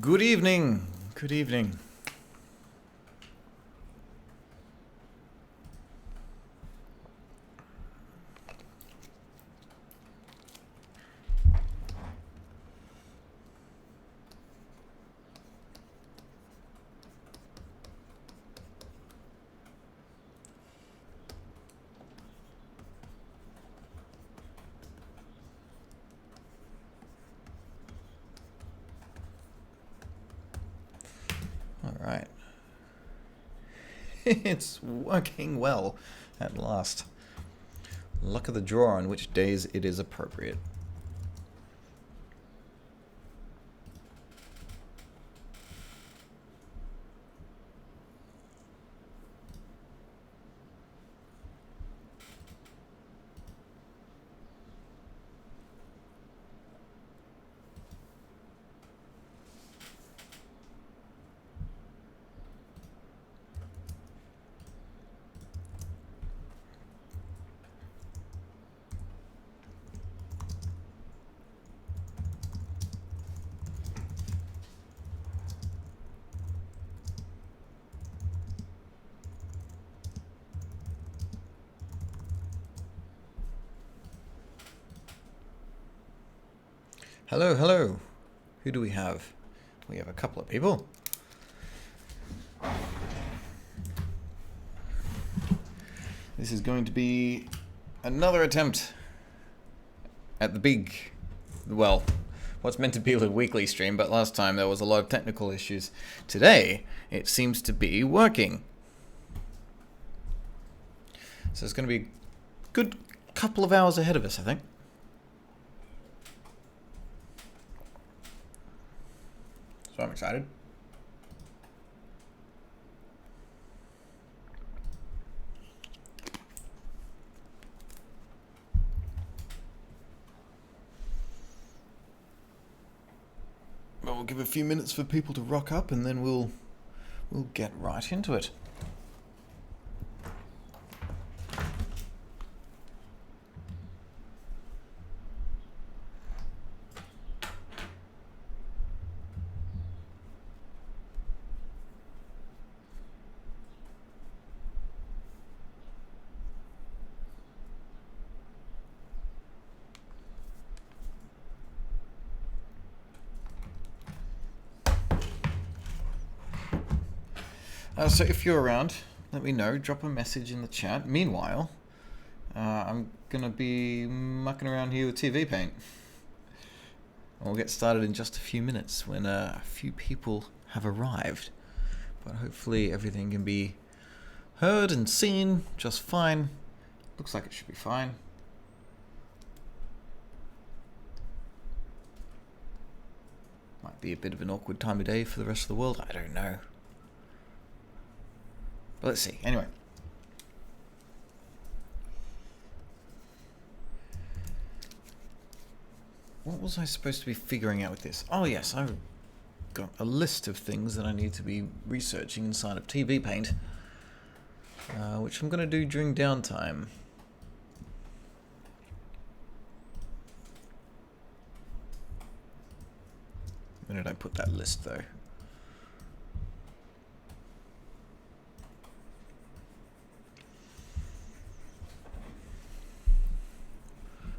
Good evening. Good evening. All right. It's working well at last. Luck of the draw on which days it is appropriate. Hello, hello. Who do we have? We have a couple of people. This is going to be another attempt at the big, well, what's meant to be a weekly stream, but last time there was a lot of technical issues. Today, it seems to be working. So it's going to be a good couple of hours ahead of us, I think. So I'm excited. Well, we'll give a few minutes for people to rock up and then we'll get right into it. So if you're around, let me know. Drop a message in the chat. Meanwhile, I'm going to be mucking around here with TV Paint. And we'll get started in just a few minutes when a few people have arrived. But hopefully everything can be heard and seen just fine. Looks like it should be fine. Might be a bit of an awkward time of day for the rest of the world. I don't know. But let's see. Anyway. What was I supposed to be figuring out with this? Oh yes, I've got a list of things that I need to be researching inside of TV Paint, which I'm going to do during downtime. Where did I put that list though?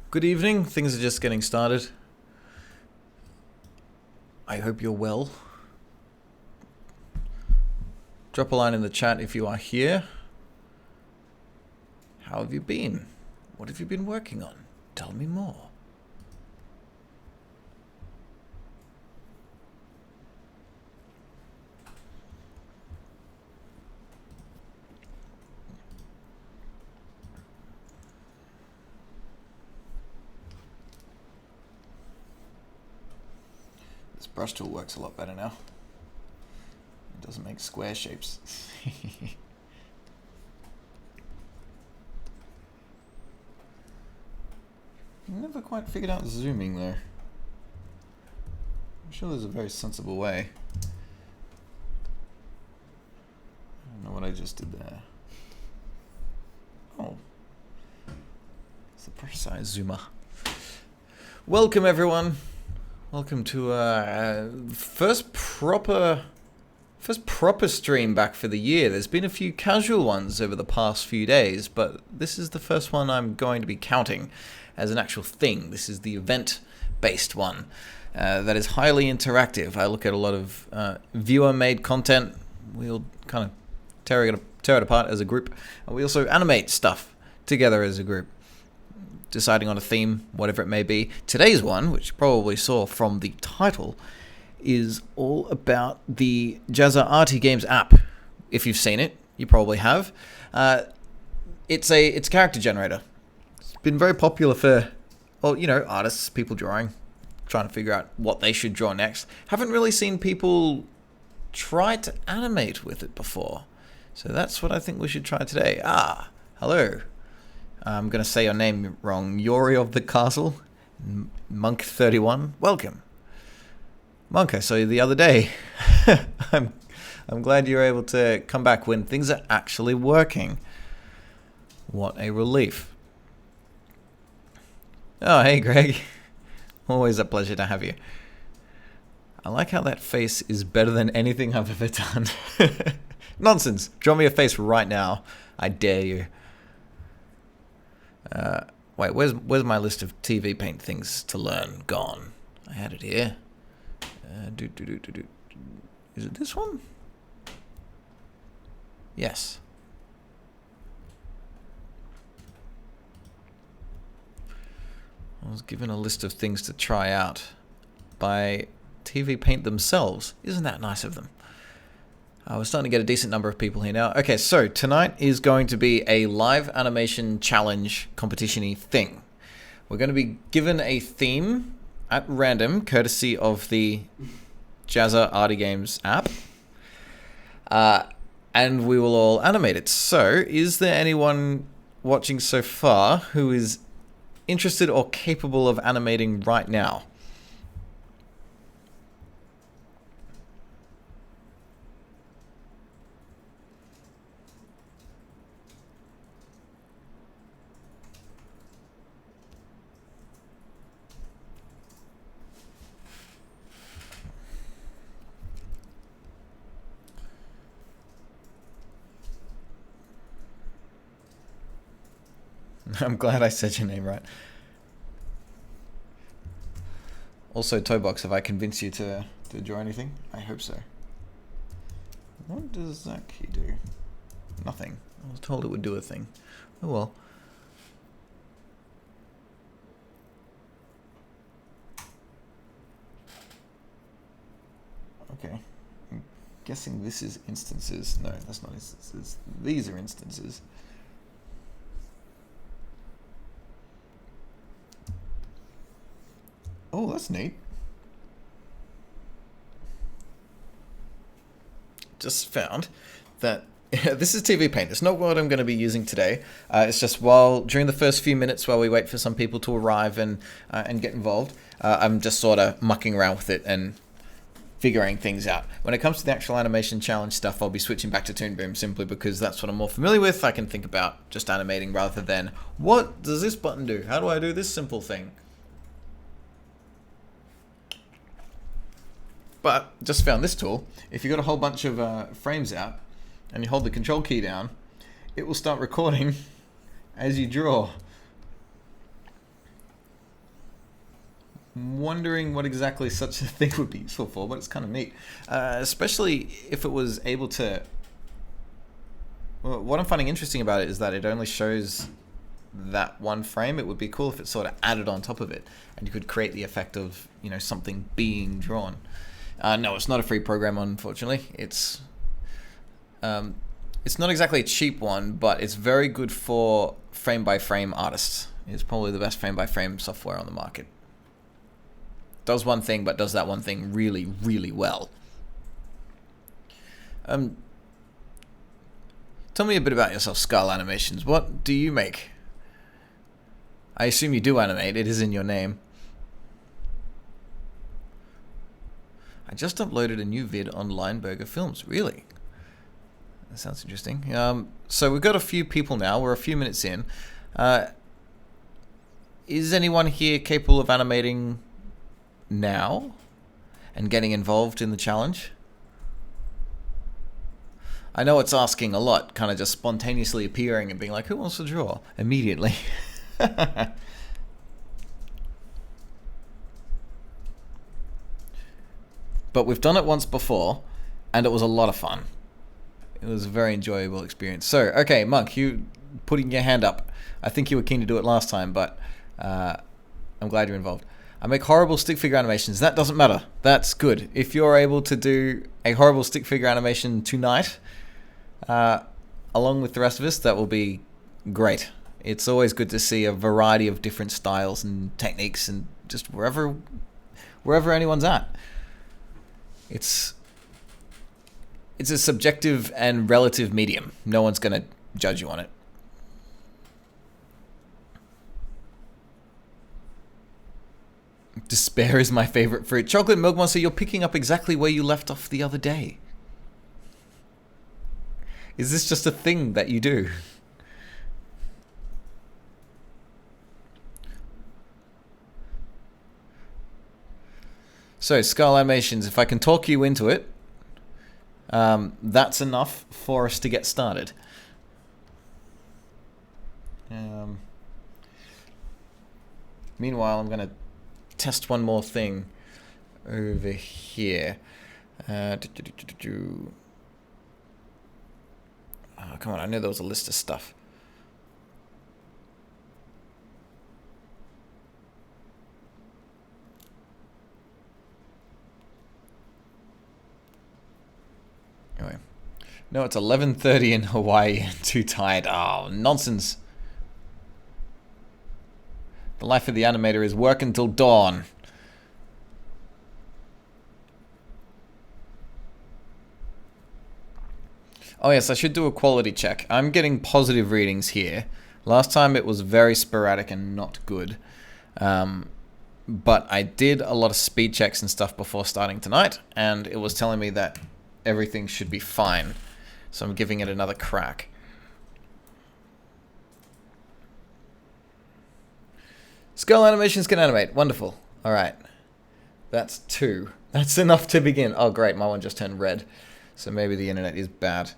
Good evening. Things are just getting started. I hope you're well. Drop a line in the chat if you are here. How have you been? What have you been working on? Tell me more. This brush tool works a lot better now. It doesn't make square shapes. Never quite figured out zooming though. I'm sure there's a very sensible way. I don't know what I just did there. Oh. It's a precise zoomer. Welcome everyone. Welcome to first proper stream back for the year. There's been a few casual ones over the past few days, but this is the first one I'm going to be counting as an actual thing. This is the event-based one that is highly interactive. I look at a lot of viewer-made content. We'll kind of tear it apart as a group. And we also animate stuff together as a group, deciding on a theme, whatever it may be. Today's one, which you probably saw from the title, is all about the Jazza Arty Games app. If you've seen it, you probably have. It's a character generator. It's been very popular for, artists, people trying to figure out what they should draw next. Haven't really seen people try to animate with it before. So that's what I think we should try today. Hello. I'm going to say your name wrong. Yori of the Castle, Monk 31. Welcome. Monk, I saw you the other day. I'm glad you're able to come back when things are actually working. What a relief. Oh, hey, Greg. Always a pleasure to have you. I like how that face is better than anything I've ever done. Nonsense. Draw me a face right now. I dare you. Wait, where's my list of TV Paint things to learn gone? I had it here. Is it this one? Yes. I was given a list of things to try out by TV Paint themselves. Isn't that nice of them? We're starting to get a decent number of people here now. Okay, so tonight is going to be a live animation challenge competition-y thing. We're going to be given a theme at random, courtesy of the Jazza Arty Games app. And we will all animate it. So, is there anyone watching so far who is interested or capable of animating right now? I'm glad I said your name right. Also, Toebox, have I convinced you to draw anything? I hope so. What does that key do? Nothing. I was told it would do a thing. Oh well. Okay. I'm guessing this is instances. No, that's not instances. These are instances. Oh, that's neat. Just found that this is TV Paint. It's not what I'm going to be using today. It's just during the first few minutes while we wait for some people to arrive and get involved, I'm just sort of mucking around with it and figuring things out. When it comes to the actual animation challenge stuff, I'll be switching back to Toon Boom simply because that's what I'm more familiar with. I can think about just animating rather than, what does this button do? How do I do this simple thing? But just found this tool. If you've got a whole bunch of frames out and you hold the control key down, it will start recording as you draw. Wondering what exactly such a thing would be useful for, but it's kind of neat. Especially if it was able to... Well, what I'm finding interesting about it is that it only shows that one frame. It would be cool if it sort of added on top of it and you could create the effect of, something being drawn. No, it's not a free program, unfortunately. It's not exactly a cheap one, but it's very good for frame-by-frame artists. It's probably the best frame-by-frame software on the market. Does one thing, but does that one thing really, really well. Tell me a bit about yourself, Skull Animations. What do you make? I assume you do animate. It is in your name. I just uploaded a new vid on Lineberger Films. Really? That sounds interesting. So we've got a few people now. We're a few minutes in. Is anyone here capable of animating now? and getting involved in the challenge. I know it's asking a lot, kind of just spontaneously appearing and being like, who wants to draw? Immediately. But we've done it once before, and it was a lot of fun. It was a very enjoyable experience. So, okay, Monk, you putting your hand up. I think you were keen to do it last time, but I'm glad you're involved. I make horrible stick figure animations. That doesn't matter. That's good. If you're able to do a horrible stick figure animation tonight, along with the rest of us, that will be great. It's always good to see a variety of different styles and techniques, and just wherever anyone's at. It's a subjective and relative medium. No one's going to judge you on it. Despair is my favorite fruit. Chocolate Milk Monster, you're picking up exactly where you left off the other day. Is this just a thing that you do? So, Skull Animations, if I can talk you into it, that's enough for us to get started. Meanwhile, I'm going to test one more thing over here. Oh, come on, I knew there was a list of stuff. Anyway. No, it's 11:30 in Hawaii and too tired. Oh, nonsense. The life of the animator is work until dawn. Oh yes, I should do a quality check. I'm getting positive readings here. Last time it was very sporadic and not good. But I did a lot of speed checks and stuff before starting tonight, and it was telling me that everything should be fine. So I'm giving it another crack. Skull Animations can animate. Wonderful. Alright. That's 2. That's enough to begin. Oh great, my one just turned red. So maybe the internet is bad.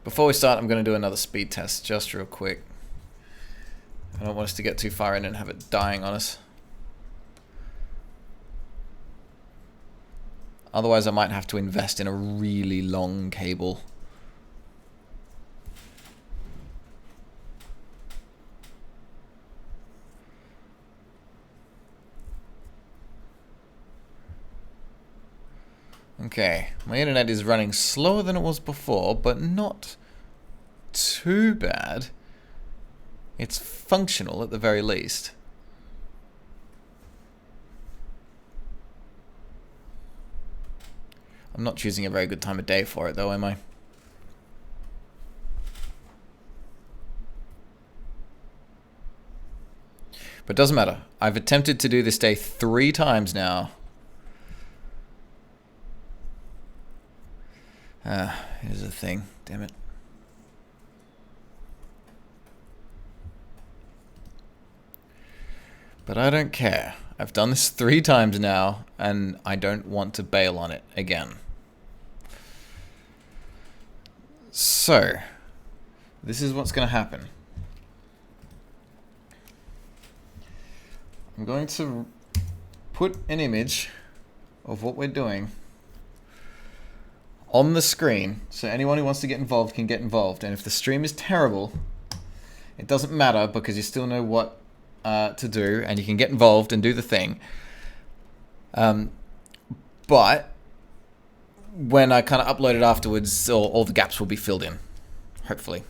Before we start, I'm going to do another speed test, just real quick. I don't want us to get too far in and have it dying on us. Otherwise, I might have to invest in a really long cable. Okay, my internet is running slower than it was before, but not too bad. It's functional at the very least. I'm not choosing a very good time of day for it though, am I? But it doesn't matter. I've attempted to do this day 3 times now. Here's the thing. Damn it. But I don't care. I've done this 3 times now, and I don't want to bail on it again. So, this is what's going to happen. I'm going to put an image of what we're doing on the screen, so anyone who wants to get involved can get involved. And if the stream is terrible, it doesn't matter because you still know what to do, and you can get involved and do the thing. But when I kind of upload it afterwards, all the gaps will be filled in, hopefully.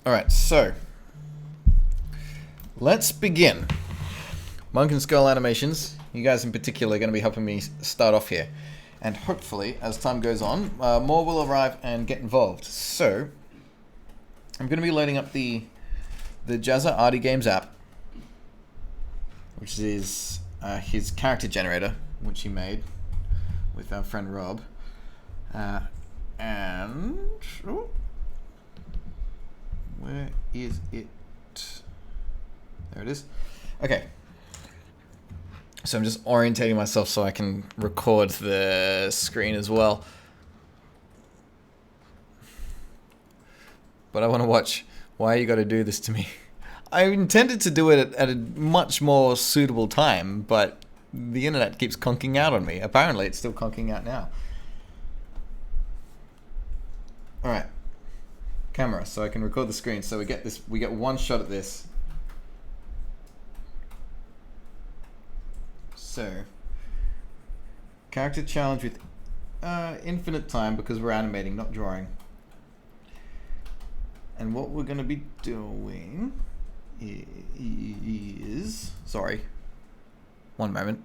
Alright, so let's begin. Monk and Skull Animations, you guys in particular are going to be helping me start off here. And hopefully, as time goes on, more will arrive and get involved. So, I'm going to be loading up the Jazza Arty Games app, which is his character generator, which he made with our friend Rob. And oh, where is it? There it is. Okay. So I'm just orientating myself so I can record the screen as well. But I want to watch. Why you got to do this to me? I intended to do it at a much more suitable time, but the internet keeps conking out on me. Apparently, it's still conking out now. All right, camera, so I can record the screen. So we get this. We get one shot at this. So, character challenge with infinite time because we're animating, not drawing. And what we're going to be doing is, sorry, one moment.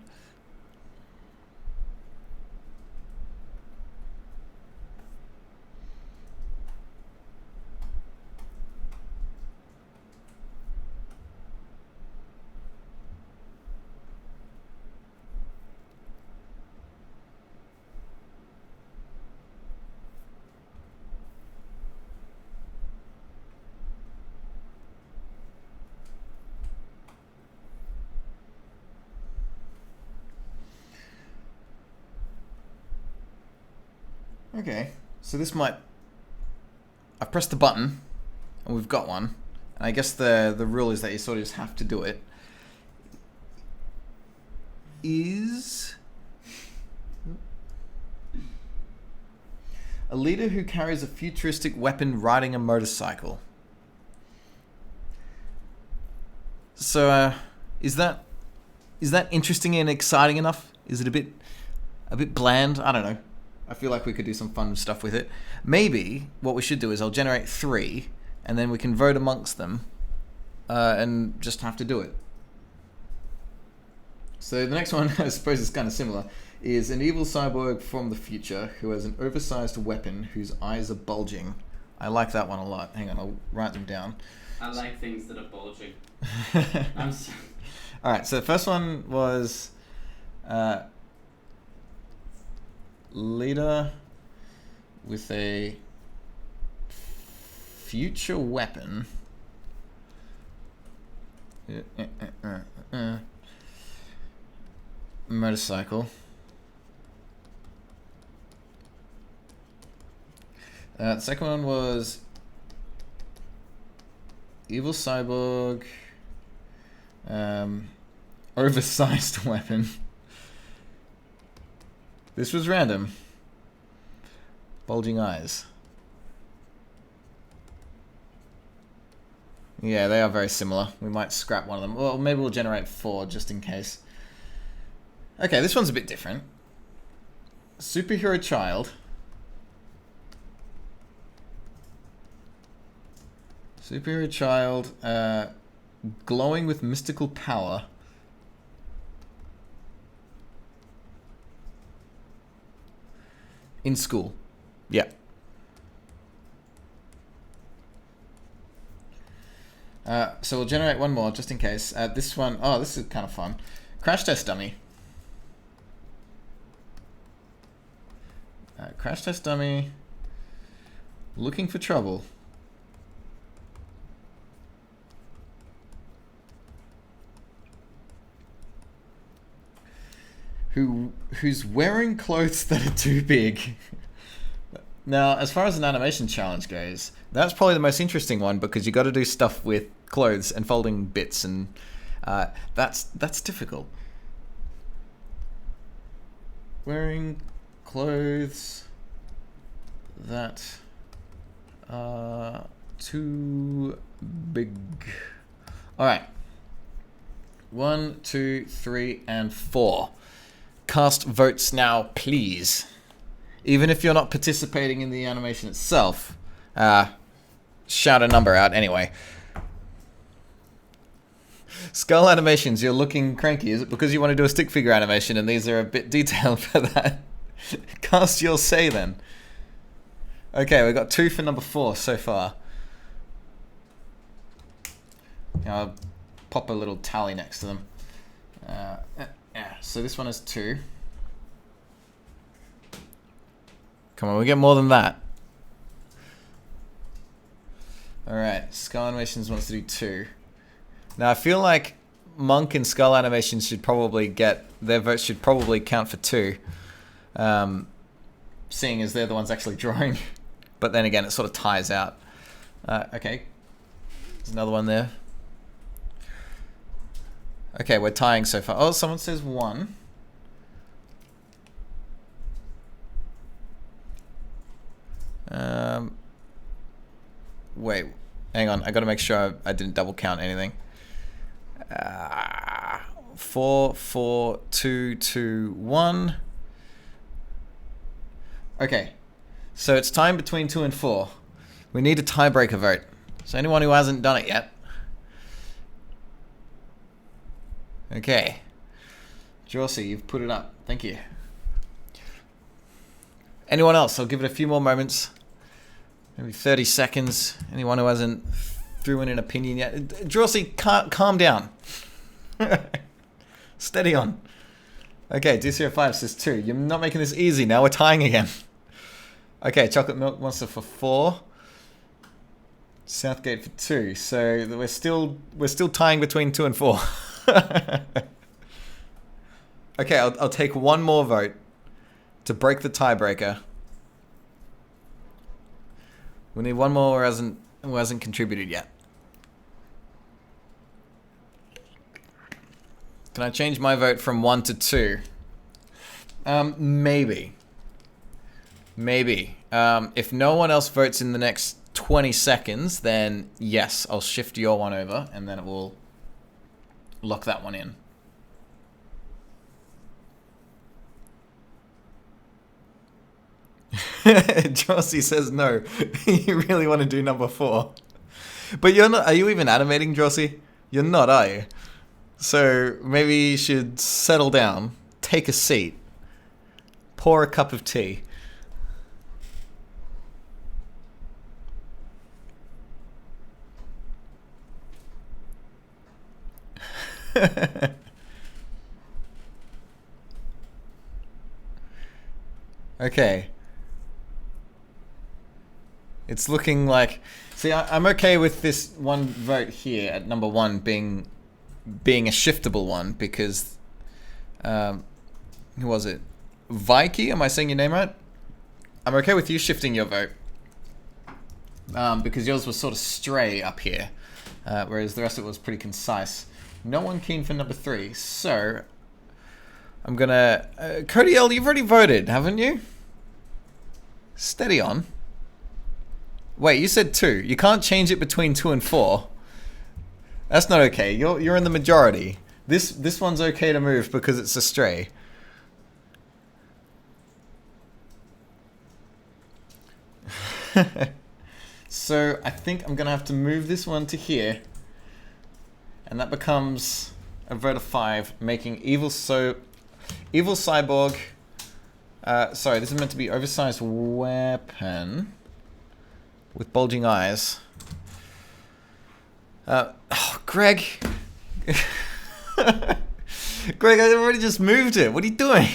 Okay, so this might... I've pressed the button, and we've got one. And I guess the rule is that you sort of just have to do it. Is... a leader who carries a futuristic weapon riding a motorcycle. So, is that interesting and exciting enough? Is it a bit bland? I don't know. I feel like we could do some fun stuff with it. Maybe what we should do is I'll generate 3, and then we can vote amongst them, and just have to do it. So the next one, I suppose it's kind of similar, is an evil cyborg from the future who has an oversized weapon whose eyes are bulging. I like that one a lot. Hang on, I'll write them down. I like things that are bulging. Alright, so the first one was... leader with a future weapon. Motorcycle. The second one was evil cyborg, oversized weapon. This was random. Bulging eyes. Yeah, they are very similar. We might scrap one of them. Well, maybe we'll generate 4 just in case. Okay, this one's a bit different. Superhero child. Superhero child, glowing with mystical power. In school. Yeah. So we'll generate one more just in case. This one, oh, this is kind of fun. Crash test dummy. Crash test dummy. Looking for trouble. Who's wearing clothes that are too big. Now, as far as an animation challenge goes, that's probably the most interesting one because you got to do stuff with clothes and folding bits, and that's difficult. Wearing clothes that are too big. All right. 1, 2, 3, and 4. Cast votes now, please. Even if you're not participating in the animation itself, shout a number out anyway. Skull animations, you're looking cranky. Is it because you want to do a stick figure animation and these are a bit detailed for that? Cast your say then. Okay, we've got 2 for number 4 so far. I'll pop a little tally next to them. Yeah, so this one is 2. Come on, we get more than that. Alright, Skull Animations wants to do 2. Now I feel like Monk and Skull Animations should probably get, their votes should probably count for 2. Seeing as they're the ones actually drawing. But then again, it sort of ties out. Okay, there's another one there. Okay, we're tying so far. Oh, someone says 1. Wait, hang on. I got to make sure I didn't double count anything. 4, 4, 2, 2, 1. Okay, so it's time between 2 and 4. We need a tiebreaker vote. So anyone who hasn't done it yet. Okay. Jossie, you've put it up. Thank you. Anyone else? I'll give it a few more moments. Maybe 30 seconds. Anyone who hasn't threw in an opinion yet. Jossie, calm down. Steady on. Okay, D05 says 2. You're not making this easy now. We're tying again. Okay, Chocolate Milk Monster for 4. Southgate for 2. So we're still tying between 2 and 4. Okay, I'll take one more vote to break the tiebreaker. We need one more who hasn't contributed yet. Can I change my vote from 1 to 2? Maybe. Maybe. If no one else votes in the next 20 seconds, then yes, I'll shift your one over, and then it will lock that one in. Jossie says no. You really want to do number 4. But you're not. Are you even animating, Jossie? You're not, are you? So maybe you should settle down, take a seat, pour a cup of tea. Okay. It's looking like... See, I'm okay with this one vote here at number 1 being a shiftable one because... who was it? Vikey? Am I saying your name right? I'm okay with you shifting your vote. Because yours was sort of stray up here. Whereas the rest of it was pretty concise. No one keen for number 3. So... I'm gonna... Cody L, you've already voted, haven't you? Steady on. Wait, you said 2. You can't change it between 2 and 4. That's not okay. You're in the majority. This one's okay to move because it's a stray. So I think I'm gonna have to move this one to here, and that becomes a vote of 5, making Evil Cyborg. Sorry, this is meant to be oversized weapon with bulging eyes. Oh, Greg. Greg, I already just moved it. What are you doing?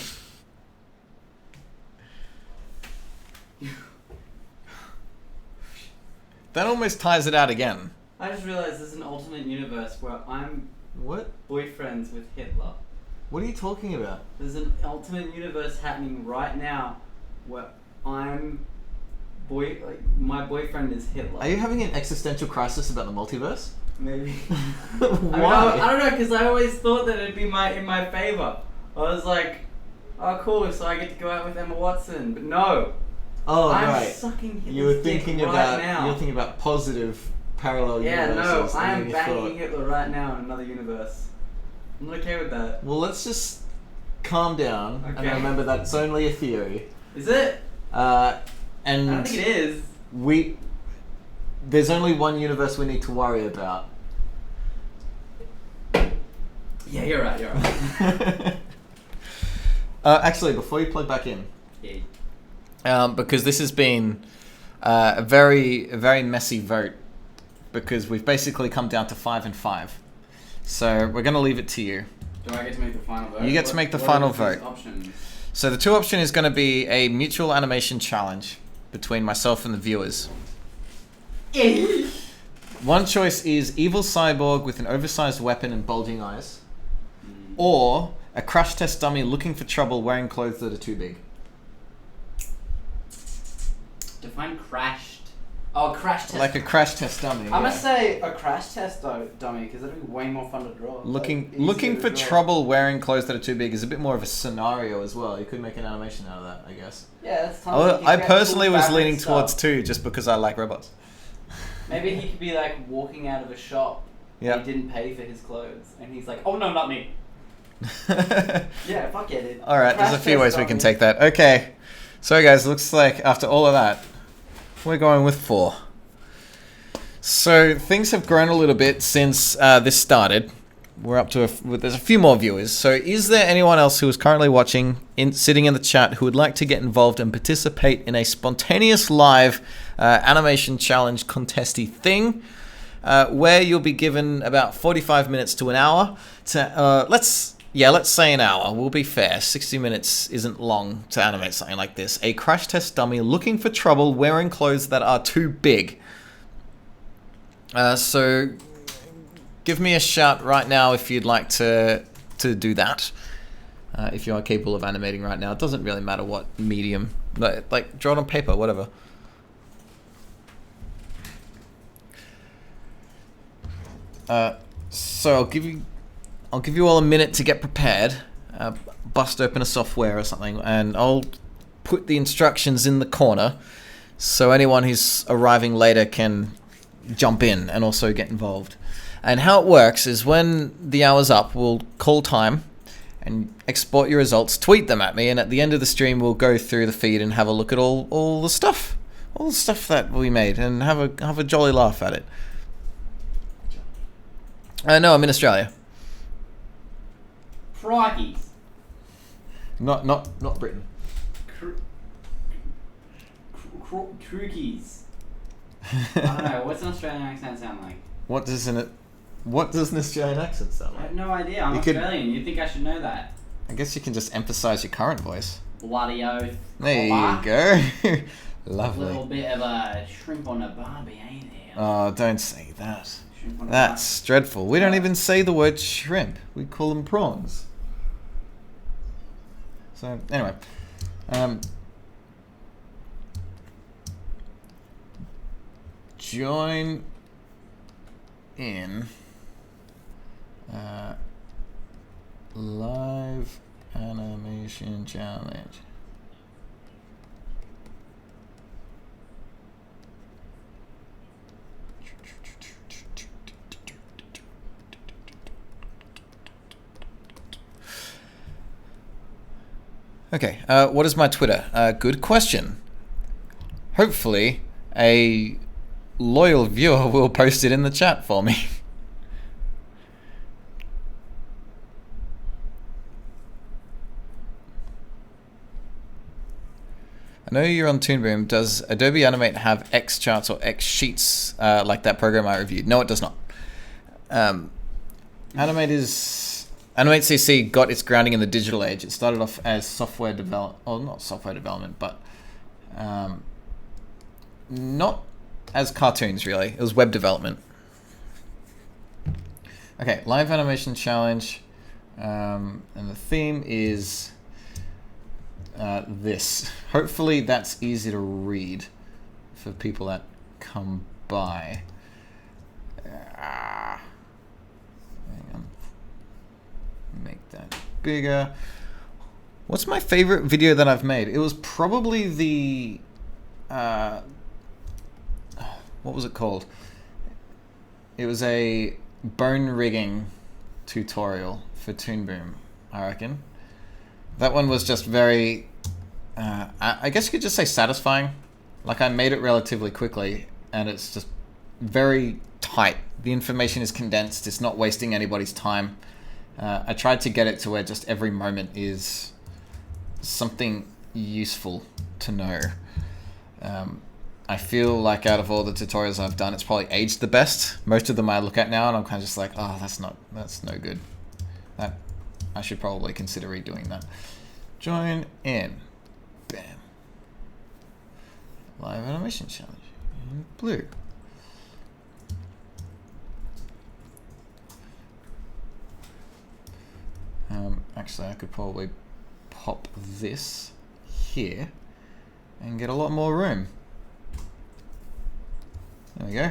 That almost ties it out again. I just realized there's an alternate universe where I'm What? boyfriends with Hitler. What are you talking about? There's an alternate universe happening right now where I'm my boyfriend is Hitler. Are you having an existential crisis about the multiverse? Maybe. Why? I don't know, because I always thought that it'd be in my favor. I was like, oh cool, so I get to go out with Emma Watson, but no. Oh, I'm right. sucking Hitler's You were thinking dick about right now. you're thinking about positive parallel Yeah, no, universes. I and am you banging thought, Hitler right now in another universe. I'm not okay with that. well, let's just calm down and Okay. remember that it's only a theory. Is it? And I don't think it is. There's only one universe we need to worry about. Yeah, you're right, you're right. Actually, before you plug back in, Yeah. because this has been a very messy vote, because we've basically come down to 5 and 5. So we're going to leave it to you. Do I get to make the final vote? You get to make the What final are these vote. options? So the 2 option is going to be a mutual animation challenge between myself and the viewers. One choice is evil cyborg with an oversized weapon and bulging eyes. Or a crash test dummy looking for trouble wearing clothes that are too big. Define crashed. Oh, crash test. Like a crash test dummy. I'm gonna say a crash test dummy because that'd be way more fun to draw. Looking for trouble wearing clothes that are too big is a bit more of a scenario as well. You could make an animation out of that, I guess. Yeah, that's tons. I personally was leaning towards 2 just because I like robots. Maybe he could be like walking out of a shop. Yeah. He didn't pay for his clothes, and he's like, "Oh no, not me." Yeah, fuck yeah, dude. All right, there's a few ways we can take that. Okay, so guys, looks like after all of that, we're going with 4. So things have grown a little bit since this started. We're up to there's a few more viewers. So is there anyone else who is currently watching, sitting in the chat, who would like to get involved and participate in a spontaneous live animation challenge contesty thing, where you'll be given about 45 minutes to an hour to let's say an hour. We'll be fair. 60 minutes isn't long to animate something like this. A crash test dummy looking for trouble wearing clothes that are too big. So give me a shout right now if you'd like to do that. If you are capable of animating right now. It doesn't really matter what medium. Like draw it on paper, whatever. So I'll give you all a minute to get prepared. Bust open a software or something, and I'll put the instructions in the corner so anyone who's arriving later can jump in and also get involved. And how it works is when the hour's up, we'll call time and export your results, tweet them at me, and at the end of the stream we'll go through the feed and have a look at all the stuff that we made and have a jolly laugh at it. No, I'm in Australia. Crikeys. Not Britain. Crookies. I don't know. What's an Australian accent sound like? What does an Australian accent sound I like? have no idea. I'm Australian. You'd think I should know that. I guess you can just emphasize your current voice. Bloody oath. There you go. Lovely. A little bit of a shrimp on a barbie, ain't there? Oh, don't say that. That's dreadful. We don't even say the word shrimp. We call them prawns. So, anyway. Join in live animation challenge. Okay, what is my Twitter? Good question. Hopefully, a loyal viewer will post it in the chat for me. I know you're on Toon Boom. Does Adobe Animate have X charts or X sheets like that program I reviewed? No, it does not. Animate CC got its grounding in the digital age. It started off as software development, or not software development, but not as cartoons really. It was web development. Okay, live animation challenge, and the theme is this. Hopefully that's easy to read for people that come by. Hang on. Make that bigger. What's my favorite video that I've made? It was probably the what was it called? It was a bone rigging tutorial for Toon Boom, I reckon. That one was just very I guess you could just say satisfying. Like, I made it relatively quickly and it's just very tight. The information is condensed. It's not wasting anybody's time. I tried to get it to where just every moment is something useful to know. I feel like out of all the tutorials I've done, it's probably aged the best. Most of them I look at now and I'm kind of just like, oh, that's no good. That I should probably consider redoing that. Join in. Bam. Live animation challenge in blue. Actually, I could probably pop this here and get a lot more room. There we go.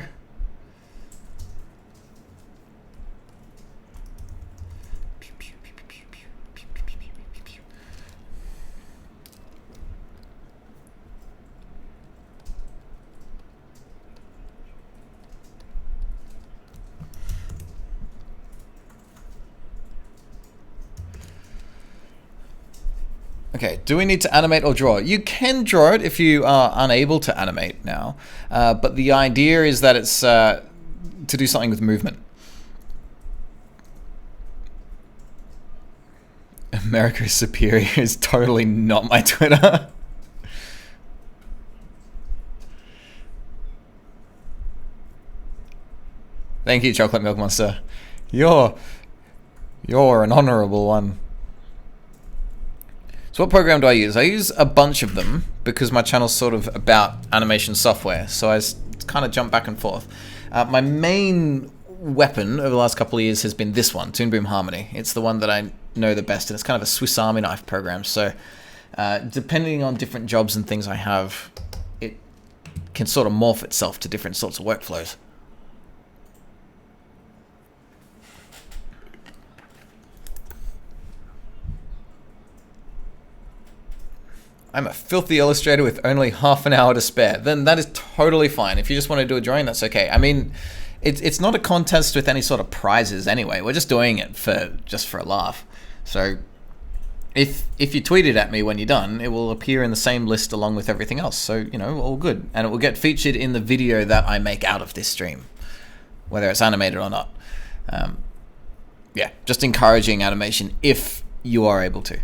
Okay, do we need to animate or draw? You can draw it if you are unable to animate now, but the idea is that it's to do something with movement. America is superior is totally not my Twitter. Thank you, Chocolate Milk Monster. You're an honorable one. So what program do I use? I use a bunch of them because my channel's sort of about animation software, so I kind of jump back and forth. My main weapon over the last couple of years has been this one, Toon Boom Harmony. It's the one that I know the best, and it's kind of a Swiss Army knife program. So depending on different jobs and things I have, it can sort of morph itself to different sorts of workflows. I'm a filthy illustrator with only half an hour to spare. Then that is totally fine. If you just want to do a drawing, that's okay. I mean, it's not a contest with any sort of prizes anyway. We're just doing it just for a laugh. So if you tweet it at me when you're done, it will appear in the same list along with everything else. So, you know, all good. And it will get featured in the video that I make out of this stream, whether it's animated or not. Yeah, just encouraging animation if you are able to.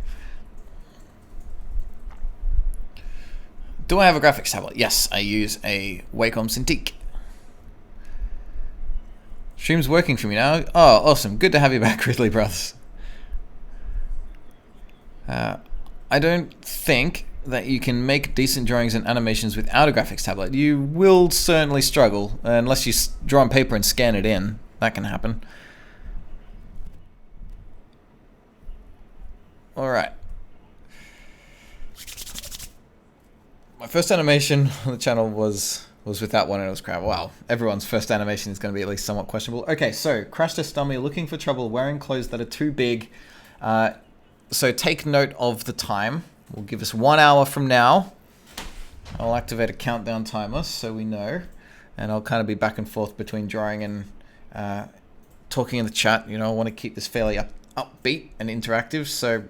Do I have a graphics tablet? Yes, I use a Wacom Cintiq. Stream's working for me now. Oh, awesome. Good to have you back, Ridley Brothers. I don't think that you can make decent drawings and animations without a graphics tablet. You will certainly struggle, unless you draw on paper and scan it in. That can happen. Alright. My first animation on the channel was with that one, and it was crap. Wow, everyone's first animation is going to be at least somewhat questionable. Okay, so Crash Test Dummy, looking for trouble, wearing clothes that are too big. So take note of the time. We'll give us 1 hour from now. I'll activate a countdown timer so we know. And I'll kind of be back and forth between drawing and talking in the chat. You know, I want to keep this fairly upbeat and interactive. So,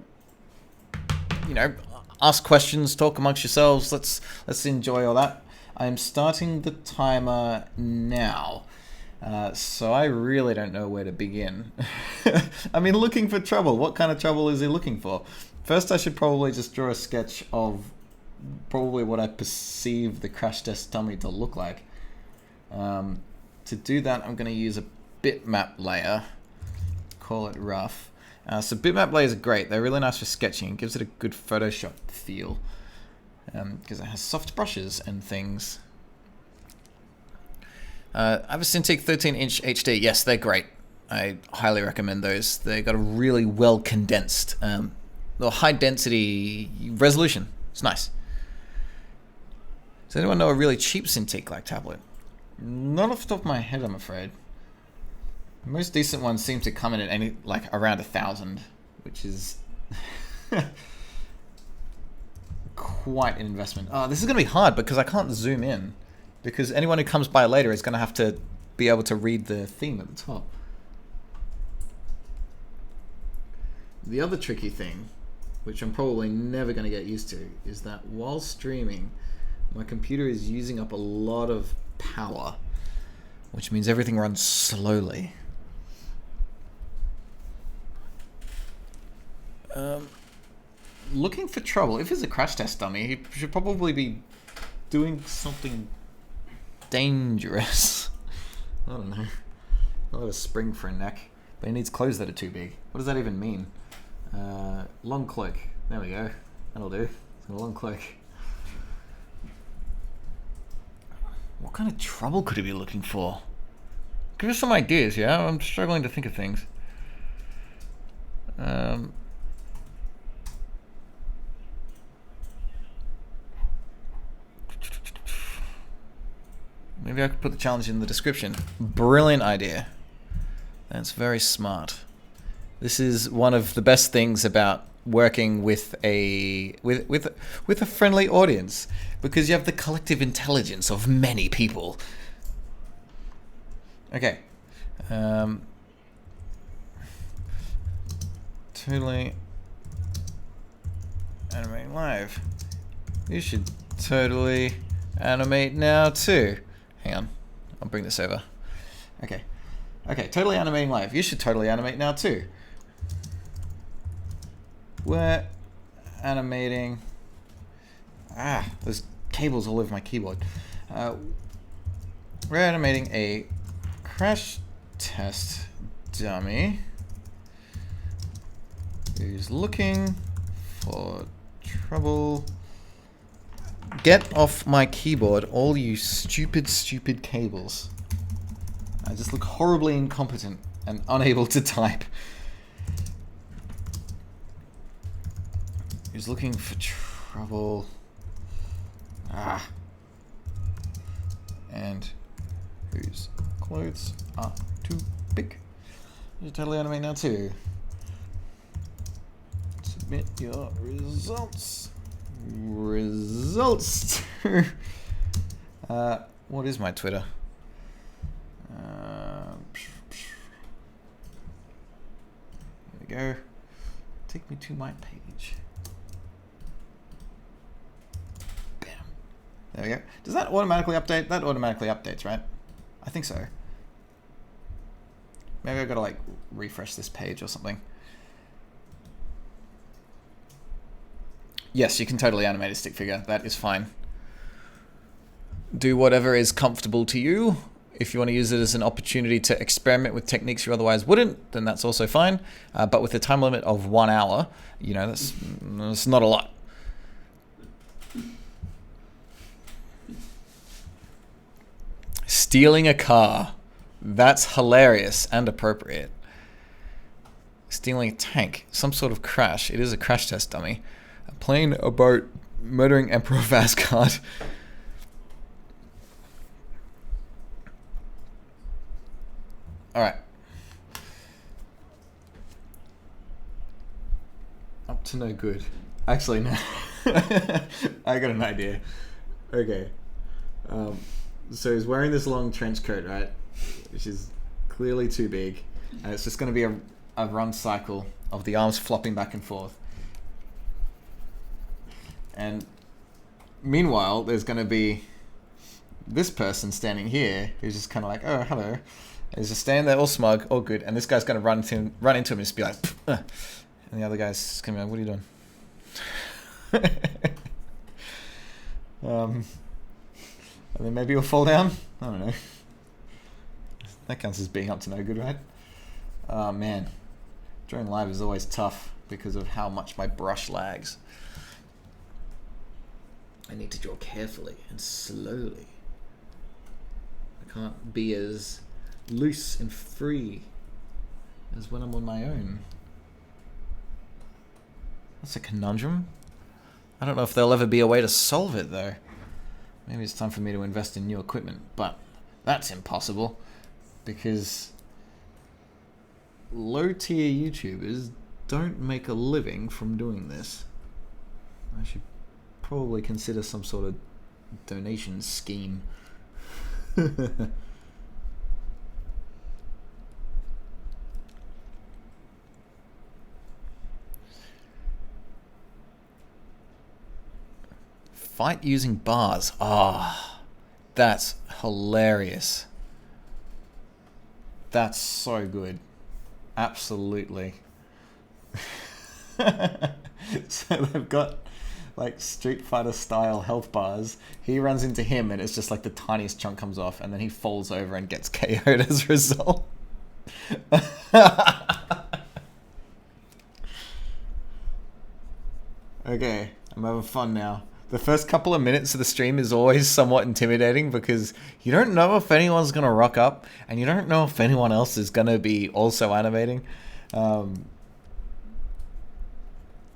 you know, ask questions, talk amongst yourselves. Let's enjoy all that. I'm starting the timer now. So I really don't know where to begin. I mean, looking for trouble. What kind of trouble is he looking for? First, I should probably just draw a sketch of probably what I perceive the Crash Test Dummy to look like. To do that, I'm going to use a bitmap layer. Call it rough. So bitmap layers are great. They're really nice for sketching. It gives it a good Photoshop feel because it has soft brushes and things. I have a Cintiq 13-inch HD. Yes, they're great. I highly recommend those. They got a really well condensed, high density resolution. It's nice. Does anyone know a really cheap Cintiq-like tablet? Not off the top of my head, I'm afraid. Most decent ones seem to come in at around 1,000, which is quite an investment. Oh, this is going to be hard because I can't zoom in. Because anyone who comes by later is going to have to be able to read the theme at the top. The other tricky thing, which I'm probably never going to get used to, is that while streaming, my computer is using up a lot of power, which means everything runs slowly. Looking for trouble. If it's a Crash Test Dummy, he should probably be doing something dangerous. I don't know. I'll have a spring for a neck, but he needs clothes that are too big. What does that even mean? Long cloak. There we go. That'll do. It's got a long cloak. What kind of trouble could he be looking for? Give us some ideas, yeah? I'm struggling to think of things. Maybe I could put the challenge in the description. Brilliant idea. That's very smart. This is one of the best things about working with a friendly audience, because you have the collective intelligence of many people. Okay. Totally animating live. You should totally animate now too. Hang on, I'll bring this over. Okay. Okay, totally animating live. You should totally animate now too. We're animating. There's cables all over my keyboard. We're animating a crash test dummy who's looking for trouble. Get off my keyboard, all you stupid, stupid cables. I just look horribly incompetent and unable to type. Who's looking for trouble? And whose clothes are too big? You totally animate now too. Submit your results. Results. What is my Twitter? There we go. Take me to my page. Bam. There we go. Does that automatically update? That automatically updates, right? I think so. Maybe I've got to like refresh this page or something. Yes, you can totally animate a stick figure. That is fine. Do whatever is comfortable to you. If you want to use it as an opportunity to experiment with techniques you otherwise wouldn't, then that's also fine. But with a time limit of 1 hour, you know, that's not a lot. Stealing a car. That's hilarious and appropriate. Stealing a tank. Some sort of crash. It is a crash test dummy. A plane, a boat, murdering Emperor of Asgard. Alright. Up to no good. Actually, no. I got an idea. Okay. So he's wearing this long trench coat, right? Which is clearly too big. And it's just going to be a run cycle of the arms flopping back and forth. And meanwhile, there's going to be this person standing here who's just kind of like, oh, hello. He's just standing there all smug, all good. And this guy's going to run into him and just be like, and the other guy's just going to be like, what are you doing? And then maybe he'll fall down. I don't know. That counts as being up to no good, right? Oh, man. Drawing live is always tough because of how much my brush lags. I need to draw carefully and slowly. I can't be as loose and free as when I'm on my own. That's a conundrum. I don't know if there'll ever be a way to solve it, though. Maybe it's time for me to invest in new equipment, but that's impossible because low-tier YouTubers don't make a living from doing this. I should probably consider some sort of donation scheme. Fight using bars. Ah, that's hilarious. That's so good. Absolutely. So they've got like Street Fighter style health bars. He runs into him and it's just like the tiniest chunk comes off and then he falls over and gets KO'd as a result. Okay. I'm having fun now. The first couple of minutes of the stream is always somewhat intimidating because you don't know if anyone's going to rock up and you don't know if anyone else is going to be also animating.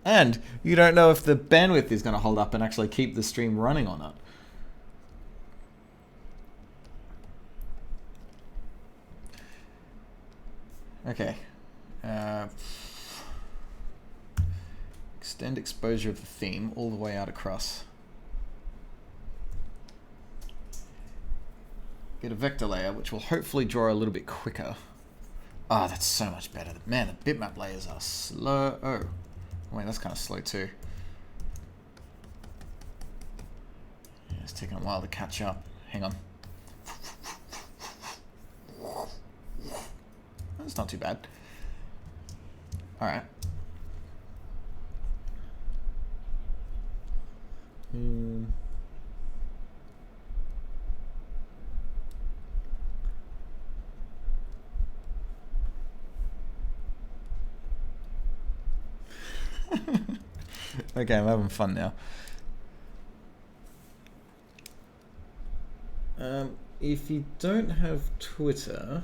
And you don't know if the bandwidth is going to hold up and actually keep the stream running or not. Okay. Extend exposure of the theme all the way out across. Get a vector layer, which will hopefully draw a little bit quicker. Ah, oh, that's so much better. Man, the bitmap layers are slow. Oh, wait, that's kind of slow too. Yeah, it's taking a while to catch up. Hang on. That's not too bad. All right. Okay, I'm having fun now. If you don't have Twitter,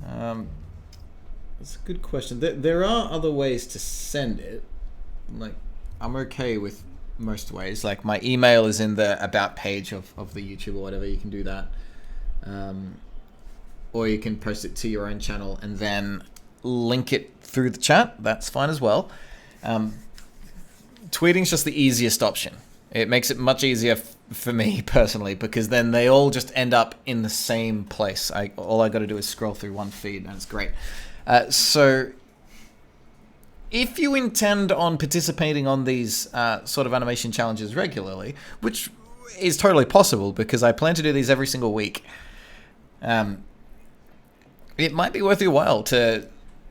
that's a good question. There are other ways to send it. Like, I'm okay with most ways. Like, my email is in the about page of the YouTube or whatever. You can do that. Or you can post it to your own channel and then link it through the chat. That's fine as well. Tweeting's just the easiest option. It makes it much easier for me personally because then they all just end up in the same place. All I got to do is scroll through one feed and it's great. So if you intend on participating on these sort of animation challenges regularly, which is totally possible because I plan to do these every single week, it might be worth your while to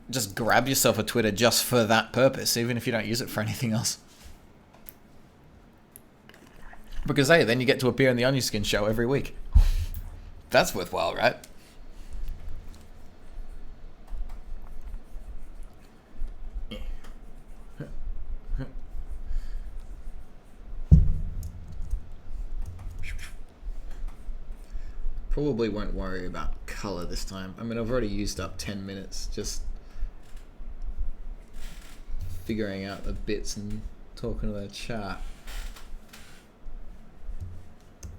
just grab yourself a Twitter just for that purpose, even if you don't use it for anything else. Because, hey, then you get to appear in the Onion Skin show every week. That's worthwhile, right? Probably won't worry about color this time. I mean, I've already used up 10 minutes just figuring out the bits and talking to the chat.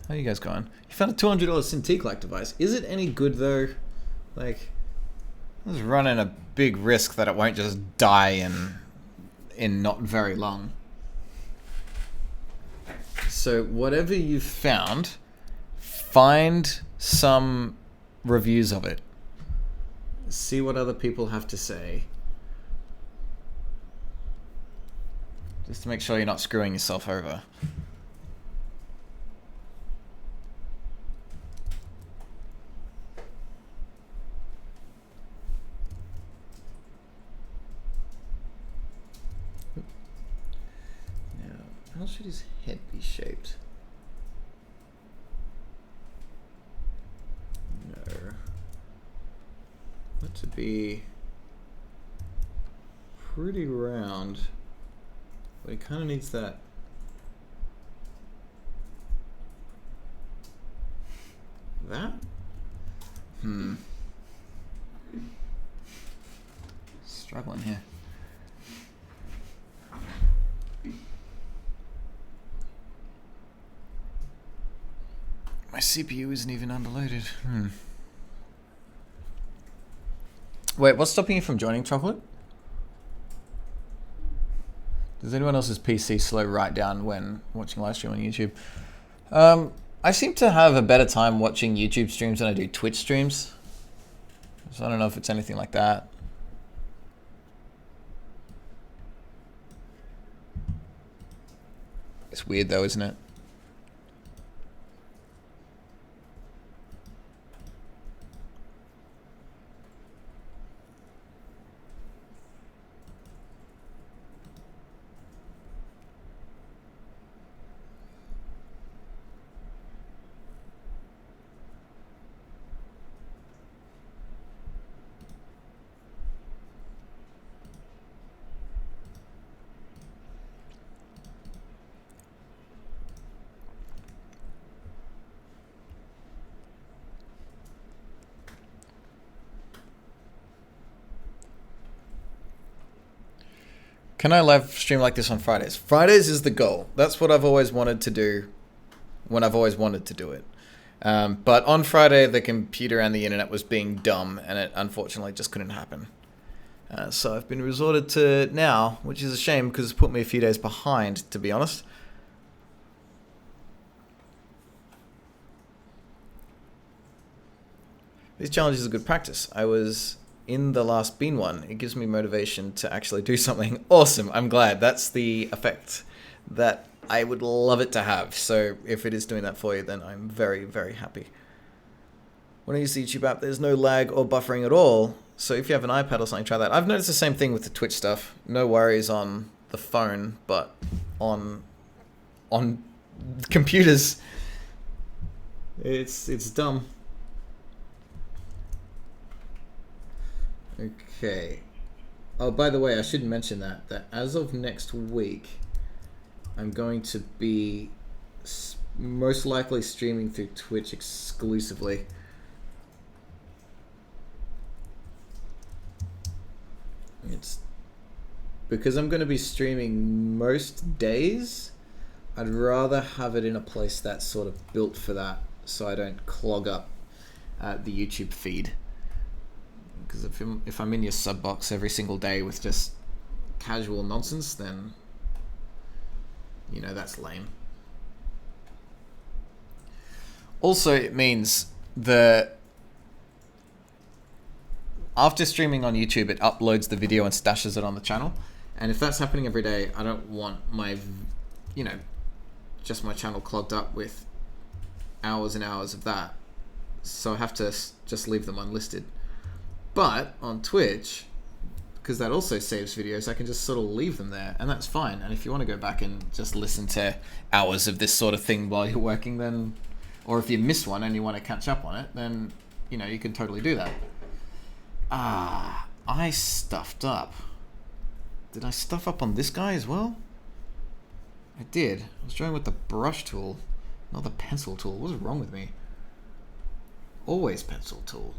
How you guys going? You found a $200 Cintiq-like device. Is it any good though? Like, I was running a big risk that it won't just die in not very long. So whatever you've found, find some reviews of it. See what other people have to say. Just to make sure you're not screwing yourself over. How should his head be shaped? No. Want to be pretty round, but it kind of needs that. That? Struggling here. My CPU isn't even underloaded. Wait, what's stopping you from joining, Chocolate? Does anyone else's PC slow right down when watching live stream on YouTube? I seem to have a better time watching YouTube streams than I do Twitch streams. So I don't know if it's anything like that. It's weird though, isn't it? Can I live stream like this on Fridays? Fridays is the goal. That's what I've always wanted to do when I've always wanted to do it. But on Friday, the computer and the internet was being dumb, and it unfortunately just couldn't happen. So I've been resorted to now, which is a shame because it's put me a few days behind, to be honest. These challenges are good practice. I was in the last Bean one. It gives me motivation to actually do something awesome. I'm glad. That's the effect that I would love it to have. So if it is doing that for you, then I'm very, very happy. When I use the YouTube app, there's no lag or buffering at all. So if you have an iPad or something, try that. I've noticed the same thing with the Twitch stuff. No worries on the phone, but on computers, it's dumb. Okay. Oh, by the way, I should mention that as of next week, I'm going to be most likely streaming through Twitch exclusively. It's because I'm going to be streaming most days. I'd rather have it in a place that's sort of built for that, so I don't clog up the YouTube feed. Because if I'm in your sub box every single day with just casual nonsense, then you know that's lame. Also, it means that after streaming on YouTube, it uploads the video and stashes it on the channel. And if that's happening every day, I don't want my, just my channel clogged up with hours and hours of that. So I have to just leave them unlisted. But on Twitch, because that also saves videos, I can just sort of leave them there, and that's fine. And if you want to go back and just listen to hours of this sort of thing while you're working, then, or if you miss one and you want to catch up on it, then, you can totally do that. I stuffed up. Did I stuff up on this guy as well? I did. I was drawing with the brush tool, not the pencil tool. What's wrong with me? Always pencil tool.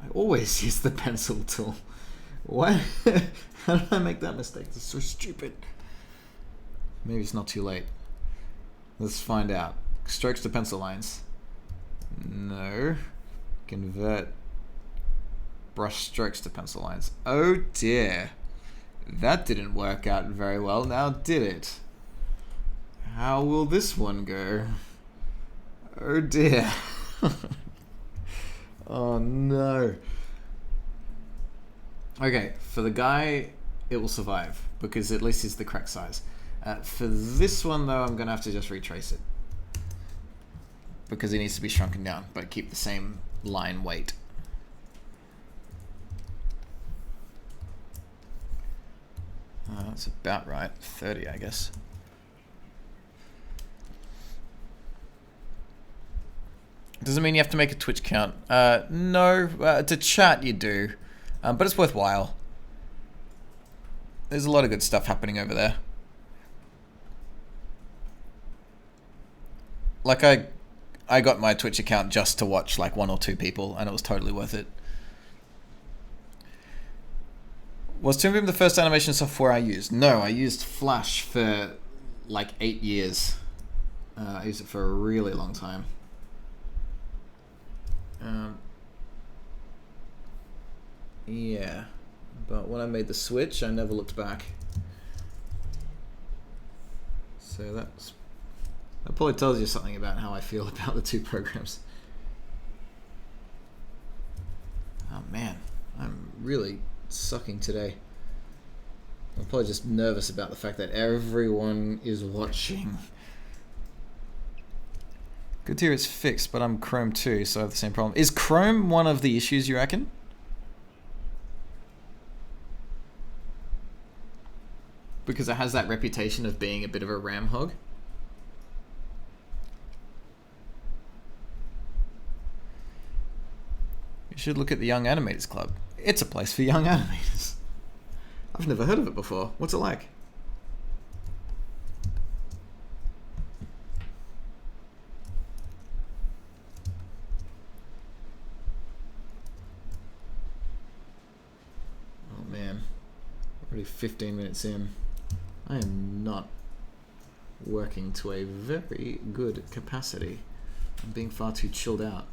I always use the pencil tool. Why? How did I make that mistake? That's so stupid. Maybe it's not too late. Let's find out. Strokes to pencil lines. No. Convert brush strokes to pencil lines. Oh dear. That didn't work out very well, now did it? How will this one go? Oh dear. Oh no. Okay, for the guy, it will survive because at least it's the correct size. For this one though, I'm gonna have to just retrace it because it needs to be shrunken down, but keep the same line weight. That's about right. 30, I guess. Doesn't mean you have to make a Twitch count. No, to chat you do, but it's worthwhile. There's a lot of good stuff happening over there. Like I got my Twitch account just to watch like 1 or 2 people, and it was totally worth it. Was Toon Boom the first animation software I used? No, I used Flash for like 8 years. I used it for a really long time. Yeah, but when I made the switch, I never looked back. So that probably tells you something about how I feel about the 2 programs. Oh man, I'm really sucking today. I'm probably just nervous about the fact that everyone is watching. Good to hear it's fixed, but I'm Chrome too, so I have the same problem. Is Chrome one of the issues, you reckon? Because it has that reputation of being a bit of a RAM hog. You should look at the Young Animators Club. It's a place for young animators. I've never heard of it before. What's it like? Oh man, already 15 minutes in. I am not working to a very good capacity. I'm being far too chilled out.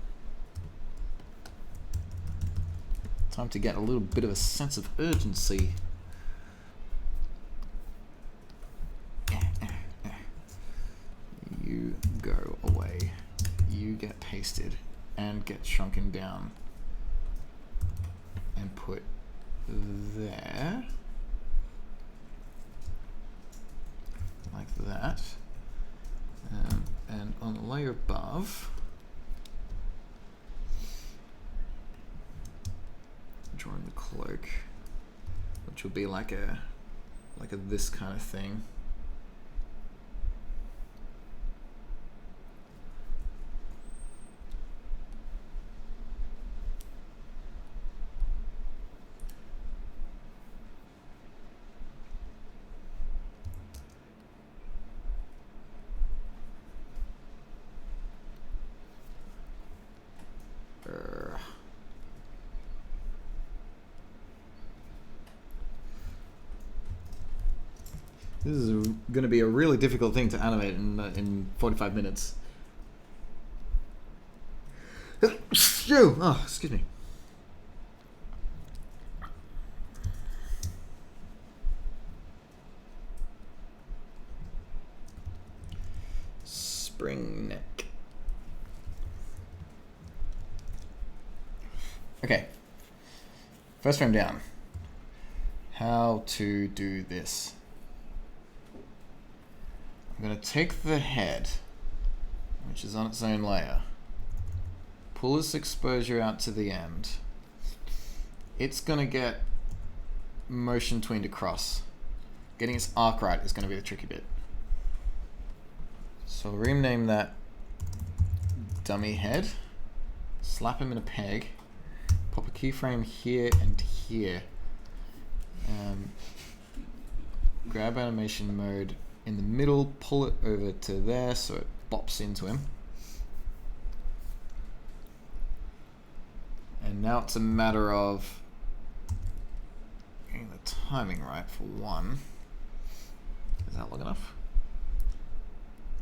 Time to get a little bit of a sense of urgency. You go away. You get pasted and get shrunken down and put there, like that, and on the layer above, drawing the cloak, which will be like a this kind of thing. This is going to be a really difficult thing to animate in 45 minutes. Oh, excuse me. Spring neck. Okay. First frame down. How to do this. I'm going to take the head, which is on its own layer, pull this exposure out to the end. It's going to get motion tweened across. Getting its arc right is going to be the tricky bit. So I'll rename that dummy head, slap him in a peg, pop a keyframe here and here. Grab animation mode in the middle, pull it over to there so it bops into him. And now it's a matter of getting the timing right for one. Is that long enough?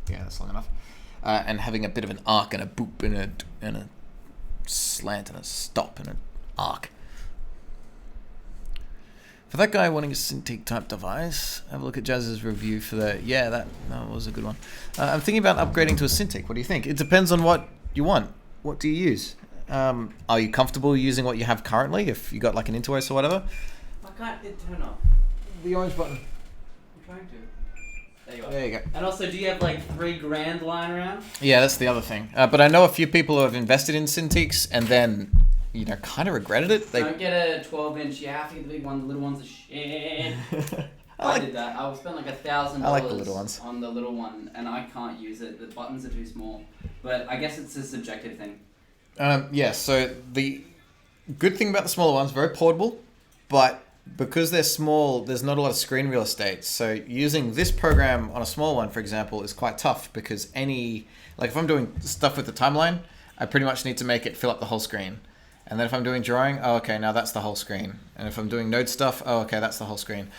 Yeah, that's long enough. And having a bit of an arc and a boop and a slant and a stop and an arc. For that guy wanting a Cintiq type device, have a look at Jazza's review for that. Yeah, that was a good one. I'm thinking about upgrading to a Cintiq. What do you think? It depends on what you want. What do you use? Are you comfortable using what you have currently? If you got like an Intuos or whatever? Why can't it turn off? The orange button. I'm trying to. There you go. There you go. And also, do you have like $3,000 lying around? Yeah, that's the other thing. But I know a few people who have invested in Cintiqs and then, you know, kind of regretted it. They don't get a 12-inch. You have to get the big one. The little ones are shit. I did that. I spent like $1,000 I like the little ones. On the little one, and I can't use it. The buttons are too small. But I guess it's a subjective thing. Yeah, so the good thing about the smaller ones, very portable, but because they're small, there's not a lot of screen real estate. So using this program on a small one, for example, is quite tough because if I'm doing stuff with the timeline, I pretty much need to make it fill up the whole screen. And then if I'm doing drawing, oh, okay, now that's the whole screen. And if I'm doing node stuff, oh, okay, that's the whole screen.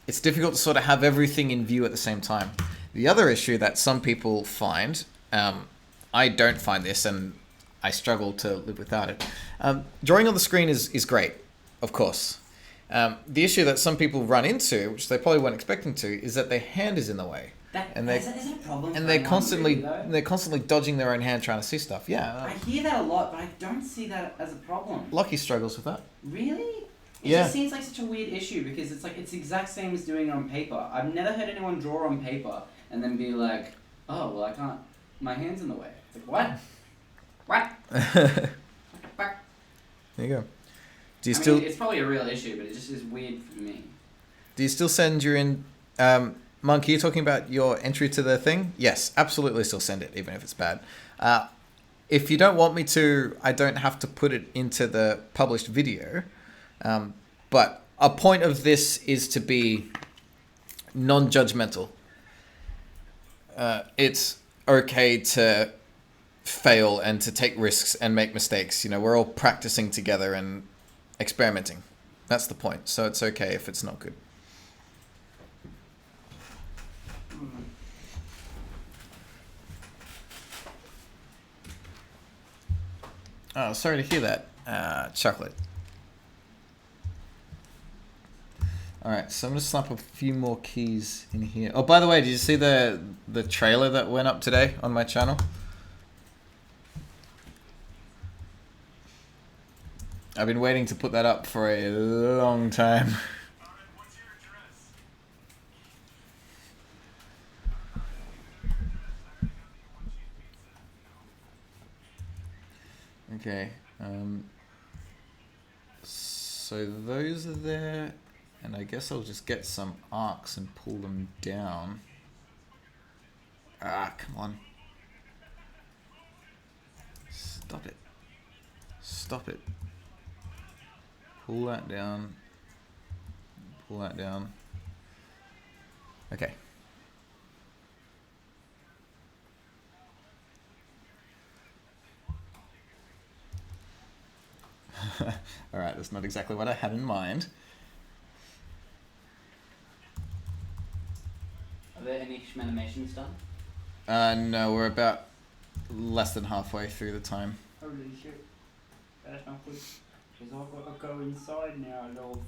It's difficult to sort of have everything in view at the same time. The other issue that some people find, I don't find this, and I struggle to live without it. Drawing on the screen is great, of course. The issue that some people run into, which they probably weren't expecting to, is that their hand is in the way. Is that a problem? And they're constantly dodging their own hand trying to see stuff. Yeah. I hear that a lot, but I don't see that as a problem. Lucky struggles with that. Really? It just seems like such a weird issue because it's the exact same as doing it on paper. I've never heard anyone draw on paper and then be like, oh, well, I can't, my hand's in the way. It's like, what? What? There you go. I mean, it's probably a real issue, but it just is weird for me. Do you still send your Monk, are you talking about your entry to the thing? Yes, absolutely still send it, even if it's bad. If you don't want me to, I don't have to put it into the published video. But a point of this is to be non-judgmental. It's okay to fail and to take risks and make mistakes. You know, we're all practicing together and experimenting. That's the point. So it's okay if it's not good. Oh, sorry to hear that, Chocolate. Alright, so I'm going to slap a few more keys in here. Oh, by the way, did you see the trailer that went up today on my channel? I've been waiting to put that up for a long time. Okay, so those are there, and I guess I'll just get some arcs and pull them down. Ah, come on. Stop it. Stop it. Pull that down. Pull that down. Okay. Alright, that's not exactly what I had in mind. Are there any animations done? No, we're about less than halfway through the time. Holy shit. That's not good. Because I've got to go inside now, love.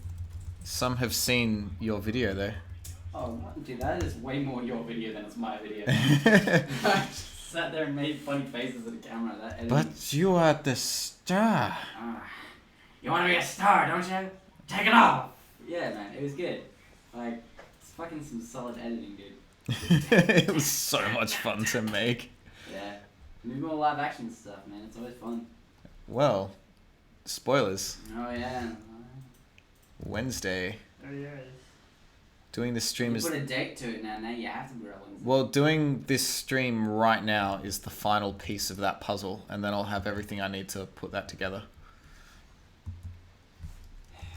Some have seen your video though. Oh, dude, that is way more your video than it's my video. I just sat there and made funny faces at the camera. That editing. But you are the star. You want to be a star, don't you? Take it off! Yeah, man, it was good. Like, it's fucking some solid editing, dude. It was so much fun to make. Yeah. Maybe more live action stuff, man. It's always fun. Well, spoilers. Oh, yeah. Wednesday. Oh, yes. Doing this stream You is... put a date to it now. Now you have to grow Wednesday. Well, doing this stream right now is the final piece of that puzzle, and then I'll have everything I need to put that together.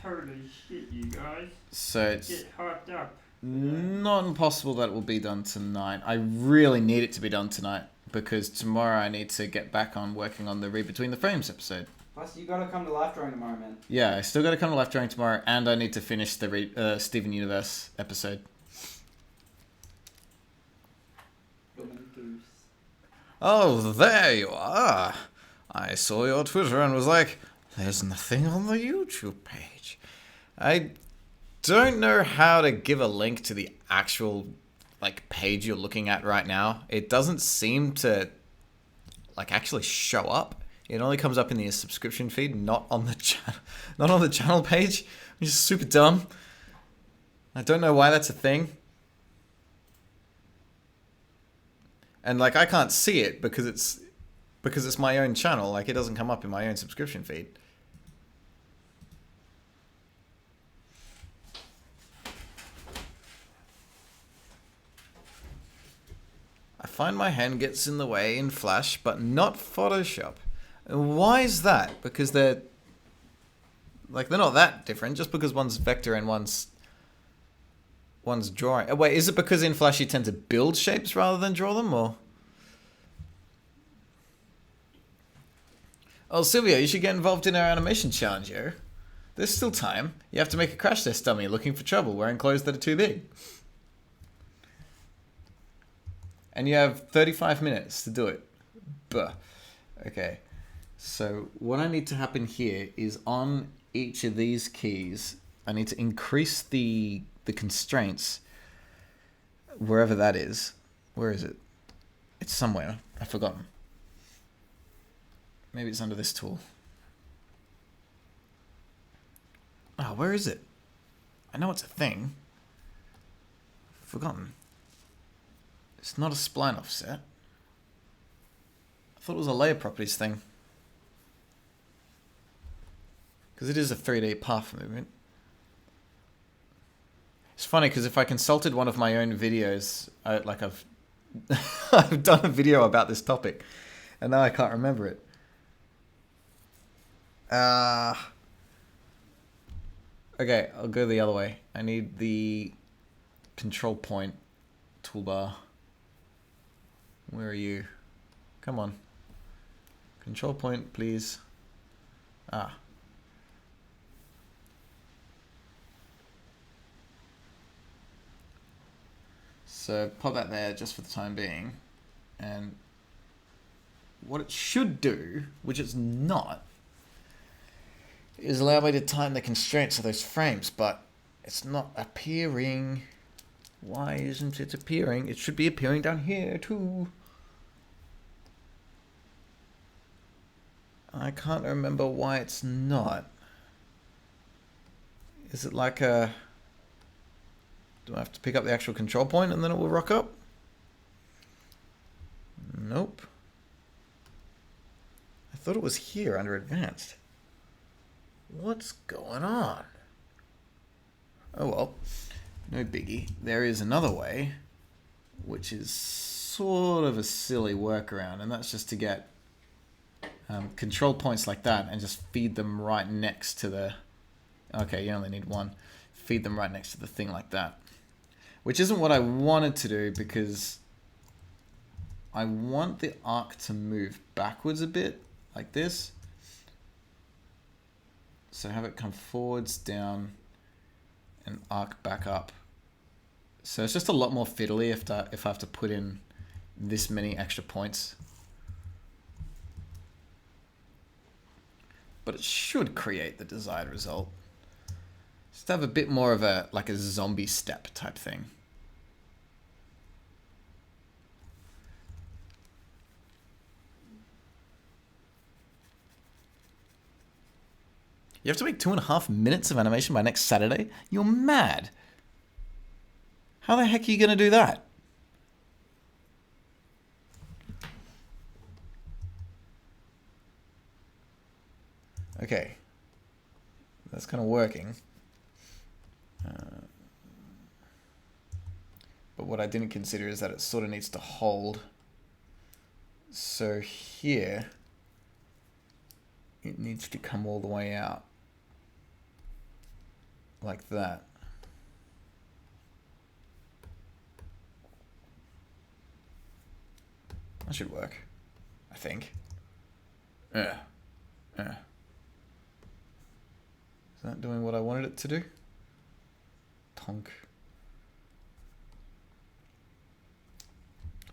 Holy shit, you guys. So it's Get hyped up. not impossible that it will be done tonight. I really need it to be done tonight, because tomorrow I need to get back on working on the Read Between the Frames episode. Plus, you gotta come to live drawing tomorrow, man. Yeah, I still got to come to Life Drawing tomorrow, and I need to finish the Steven Universe episode. Oh, there you are. I saw your Twitter and was like, there's nothing on the YouTube page. I don't know how to give a link to the actual like page you're looking at right now. It doesn't seem to like actually show up. It only comes up in the subscription feed, not on the channel page, which is super dumb. I don't know why that's a thing. And like I can't see it because it's my own channel. Like it doesn't come up in my own subscription feed. I find my hand gets in the way in Flash, but not Photoshop. And why is that? Because they're not that different. Just because one's vector and one's drawing. Oh, wait, is it because in Flash you tend to build shapes rather than draw them, or? Oh, Sylvia, you should get involved in our animation challenge, yo. There's still time. You have to make a crash test dummy looking for trouble wearing clothes that are too big. And you have 35 minutes to do it. Buh. Okay. So what I need to happen here is on each of these keys, I need to increase the constraints wherever that is. Where is it? It's somewhere. I've forgotten. Maybe it's under this tool. Oh, where is it? I know it's a thing. I've forgotten. It's not a spline offset. I thought it was a layer properties thing. Because it is a 3D path movement. It's funny because if I consulted one of my own videos, I've I've done a video about this topic, and now I can't remember it. Okay, I'll go the other way. I need the control point toolbar. Where are you? Come on. Control point, please. Ah. So pop that there just for the time being. And what it should do, which it's not, is allow me to tighten the constraints of those frames, but it's not appearing. Why isn't it appearing? It should be appearing down here too. I can't remember why it's not. Is it like a... Do I have to pick up the actual control point and then it will rock up? Nope. I thought it was here under advanced. What's going on? Oh well, no biggie. There is another way, which is sort of a silly workaround, and that's just to get control points like that and just feed them right next to the... Okay, you only need one. Feed them right next to the thing like that. Which isn't what I wanted to do, because I want the arc to move backwards a bit, like this. So have it come forwards, down, and arc back up. So it's just a lot more fiddly if I have to put in this many extra points. But it should create the desired result. Just have a bit more of a, like a zombie step type thing. You have to make 2.5 minutes of animation by next Saturday? You're mad. How the heck are you going to do that? Okay. That's kind of working. But what I didn't consider is that it sort of needs to hold. So here, it needs to come all the way out. Like that. That should work, I think. Is that doing what I wanted it to do? Tonk.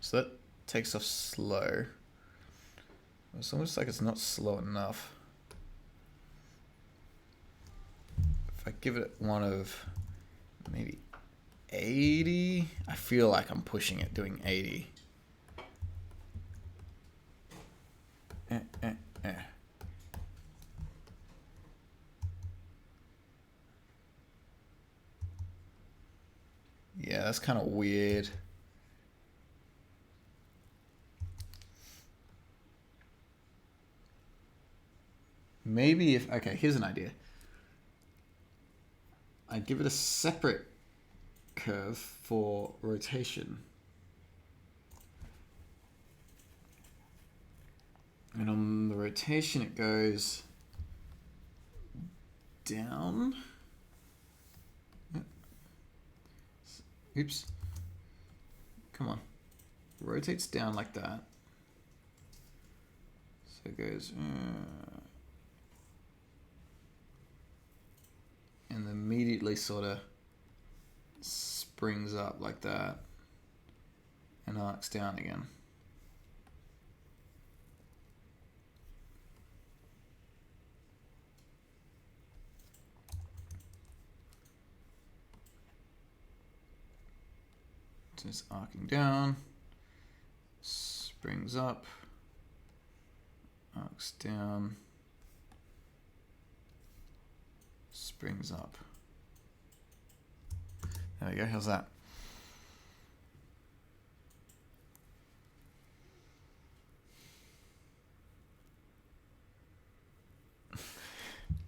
So that takes off slow. It's almost like it's not slow enough. If I give it one of maybe 80, I feel like I'm pushing it doing 80. Yeah, that's kind of weird. Maybe if... Okay, here's an idea. I'd give it a separate curve for rotation. And on the rotation, it goes down. Oops. Come on. Rotates down like that. So it goes... and immediately sort of springs up like that. And arcs down again. Just arcing down, springs up, arcs down, springs up. There we go, how's that?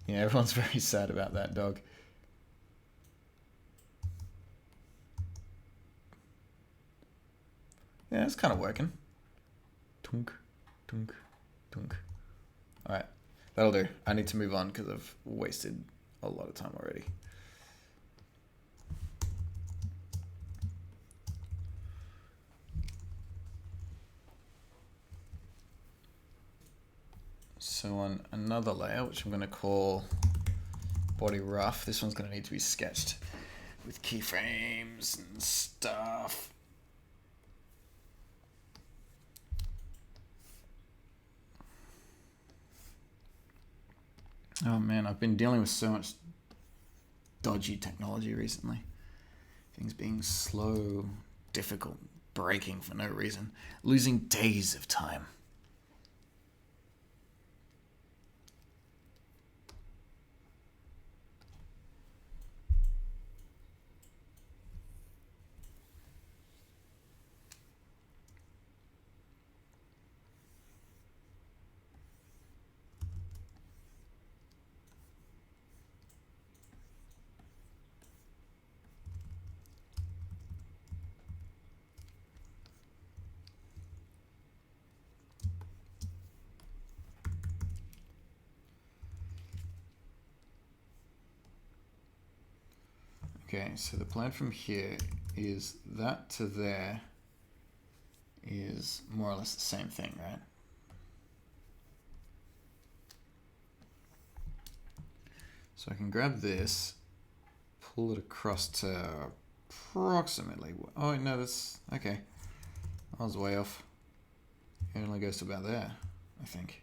Yeah, everyone's very sad about that dog. Yeah, it's kind of working. Tunk, tunk, tunk. Alright, that'll do. I need to move on because I've wasted a lot of time already. So on another layer, which I'm going to call body rough, this one's going to need to be sketched with keyframes and stuff. Oh man, I've been dealing with so much dodgy technology recently. Things being slow, difficult, breaking for no reason, losing days of time. Okay, so the plan from here is that to there is more or less the same thing, right? So I can grab this, pull it across to approximately... Oh, no, that's... Okay. I was way off. It only goes to about there, I think.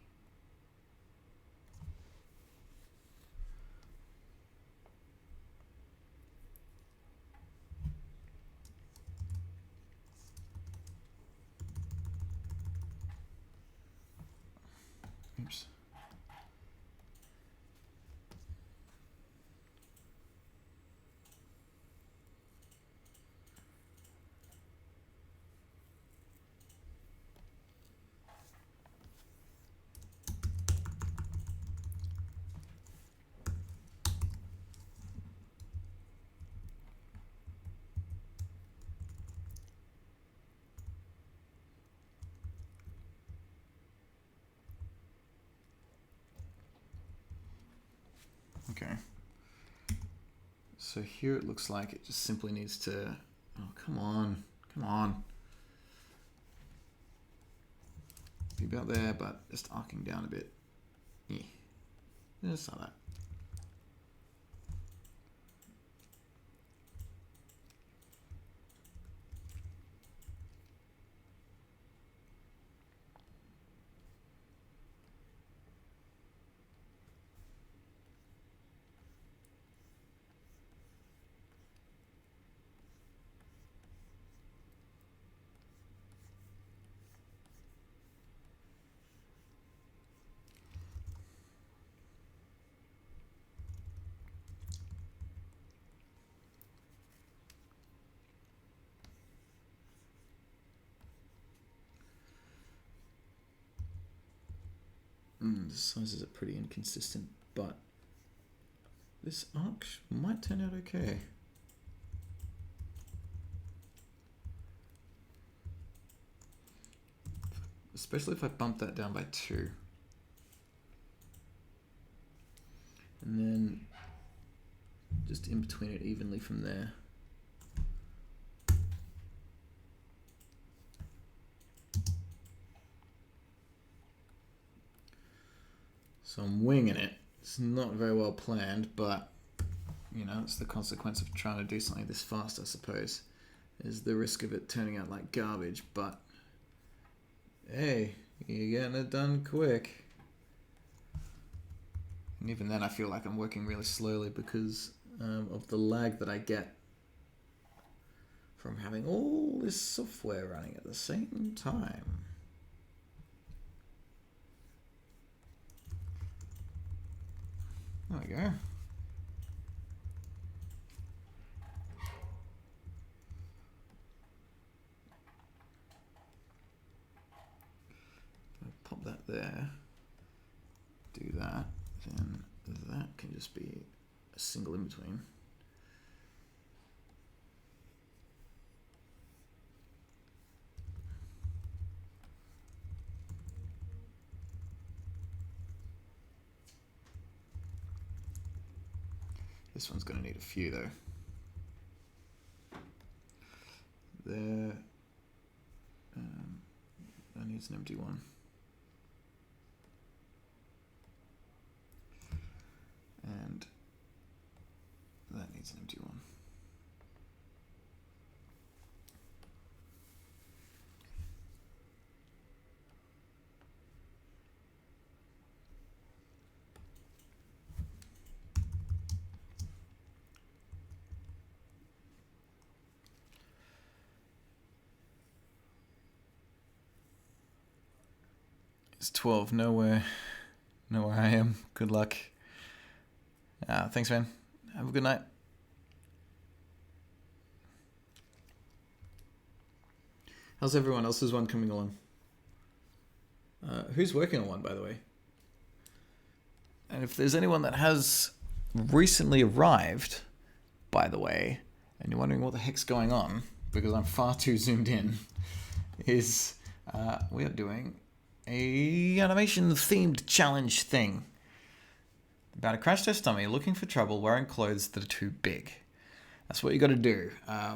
Oops. Okay. So here it looks like it just simply needs to... Oh, come on. Come on. Be about there, but just arcing down a bit. Yeah. Just like that. The sizes are pretty inconsistent, but this arc might turn out okay. Especially if I bump that down by 2. And then just in between it evenly from there. So I'm winging it. It's not very well planned, but you know, it's the consequence of trying to do something this fast, I suppose. Is the risk of it turning out like garbage, but hey, you're getting it done quick. And even then I feel like I'm working really slowly because of the lag that I get from having all this software running at the same time. There we go. Pop that there. Do that. Then that can just be a single in between. This one's going to need a few though. There. That needs an empty one. And that needs an empty one. It's 12. Know where I am. Good luck. Thanks, man. Have a good night. How's everyone else's one coming along? Who's working on one, by the way? And if there's anyone that has recently arrived, by the way, and you're wondering what the heck's going on, because I'm far too zoomed in, is we are doing a animation-themed challenge thing. About a crash test dummy looking for trouble wearing clothes that are too big. That's what you got to do.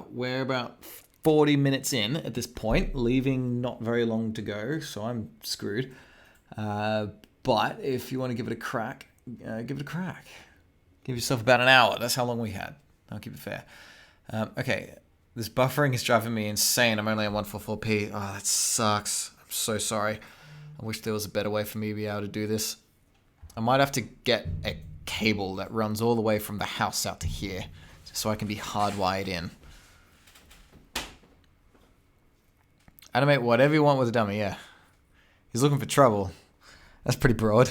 We're about 40 minutes in at this point, leaving not very long to go, so I'm screwed. But if you want to give it a crack, give it a crack. Give yourself about an hour. That's how long we had. I'll keep it fair. Okay, this buffering is driving me insane. I'm only on 144p. Oh, that sucks. I'm so sorry. I wish there was a better way for me to be able to do this. I might have to get a cable that runs all the way from the house out to here, so I can be hardwired in. Animate whatever you want with a dummy, yeah. He's looking for trouble. That's pretty broad.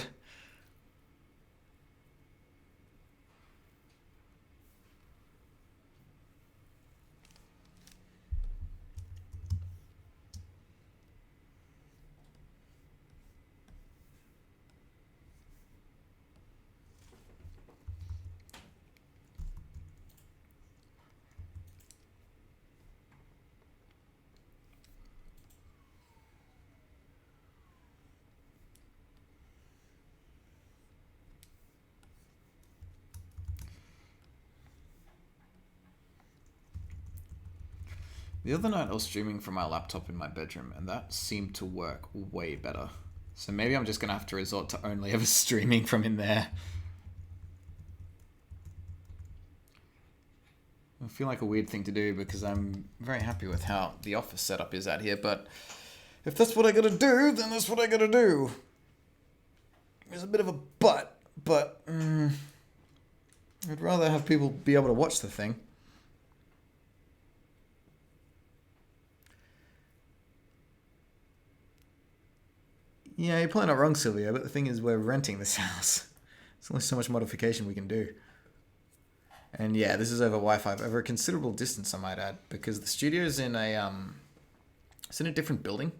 The other night I was streaming from my laptop in my bedroom, and that seemed to work way better. So maybe I'm just going to have to resort to only ever streaming from in there. I feel like a weird thing to do because I'm very happy with how the office setup is out here, but if that's what I gotta do, then that's what I gotta do. There's a bit of a but I'd rather have people be able to watch the thing. Yeah, you're probably not wrong, Sylvia, but the thing is we're renting this house. There's only so much modification we can do. And yeah, this is over Wi-Fi, over a considerable distance, I might add, because the studio's in it's in a different building.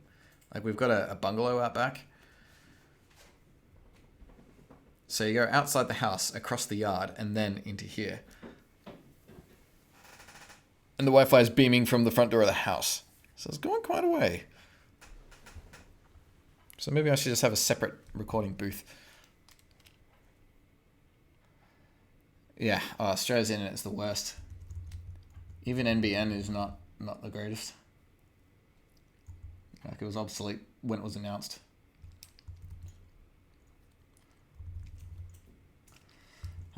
Like, we've got a bungalow out back. So you go outside the house, across the yard, and then into here. And the Wi-Fi is beaming from the front door of the house. So it's going quite a way. So maybe I should just have a separate recording booth. Yeah, Australia's internet's the worst. Even NBN is not the greatest. Like, it was obsolete when it was announced.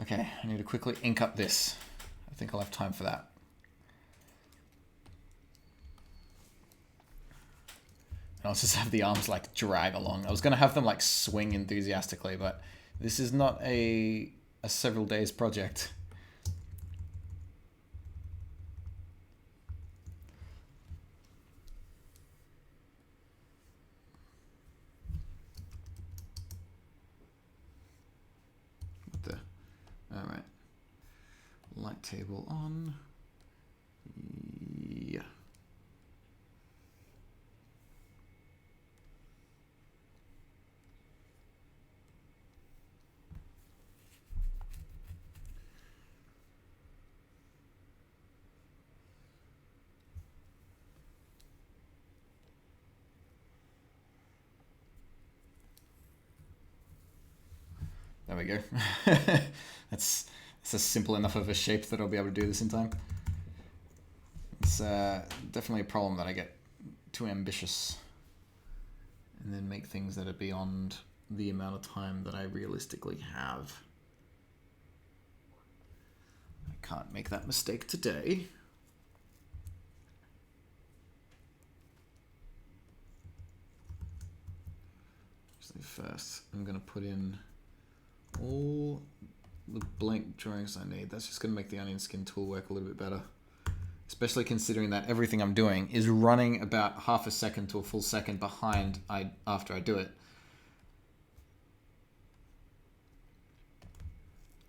Okay, I need to quickly ink up this. I think I'll have time for that. And I'll just have the arms like drag along. I was gonna have them like swing enthusiastically, but this is not a several days project. What the? All right. Light table on. Yeah. There we go. That's a simple enough of a shape that I'll be able to do this in time. It's definitely a problem that I get too ambitious and then make things that are beyond the amount of time that I realistically have. I can't make that mistake today. Actually, first I'm going to put in all the blank drawings I need. That's just going to make the onion skin tool work a little bit better. Especially considering that everything I'm doing is running about half a second to a full second behind after I do it.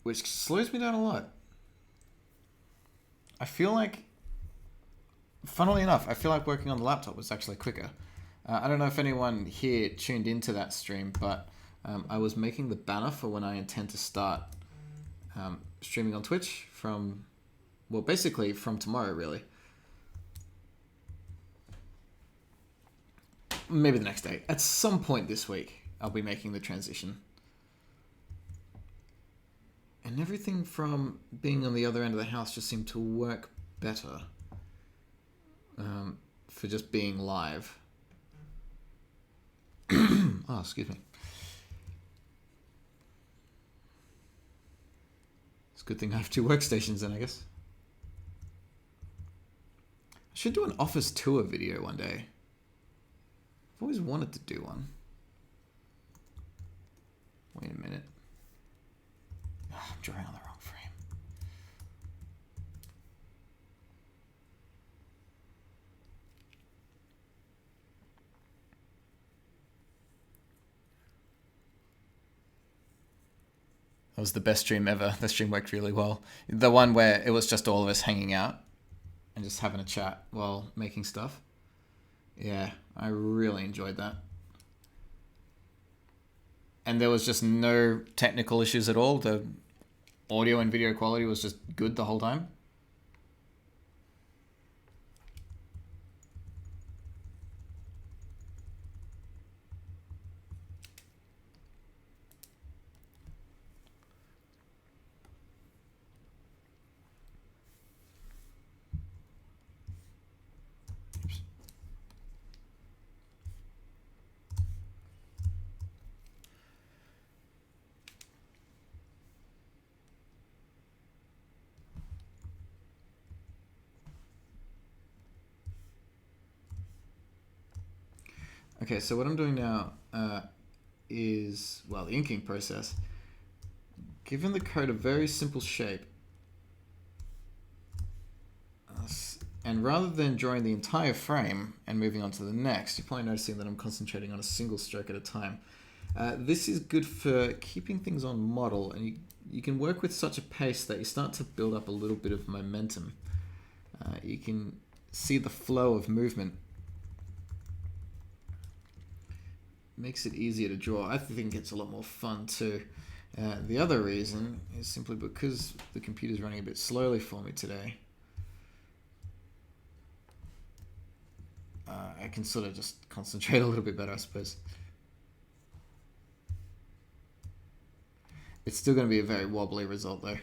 which slows me down a lot. I feel like, funnily enough, I feel like working on the laptop was actually quicker. I don't know if anyone here tuned into that stream, but I was making the banner for when I intend to start streaming on Twitch from, well, basically from tomorrow, really. Maybe the next day. At some point this week, I'll be making the transition. And everything from being on the other end of the house just seemed to work better for just being live. Oh, excuse me. It's a good thing I have 2 workstations then, I guess. I should do an office tour video one day. I've always wanted to do one. Wait a minute. Oh, I'm drawing on the wrong frame. That was the best stream ever. The stream worked really well. The one where it was just all of us hanging out and just having a chat while making stuff. Yeah, I really enjoyed that. And there was just no technical issues at all. The audio and video quality was just good the whole time. Okay, so what I'm doing now is, well, the inking process. Given the code a very simple shape, and rather than drawing the entire frame and moving on to the next, you're probably noticing that I'm concentrating on a single stroke at a time. This is good for keeping things on model, and you can work with such a pace that you start to build up a little bit of momentum. You can see the flow of movement. Makes it easier to draw. I think it's a lot more fun too. The other reason is simply because the computer's running a bit slowly for me today. I can sort of just concentrate a little bit better, I suppose. It's still going to be a very wobbly result though,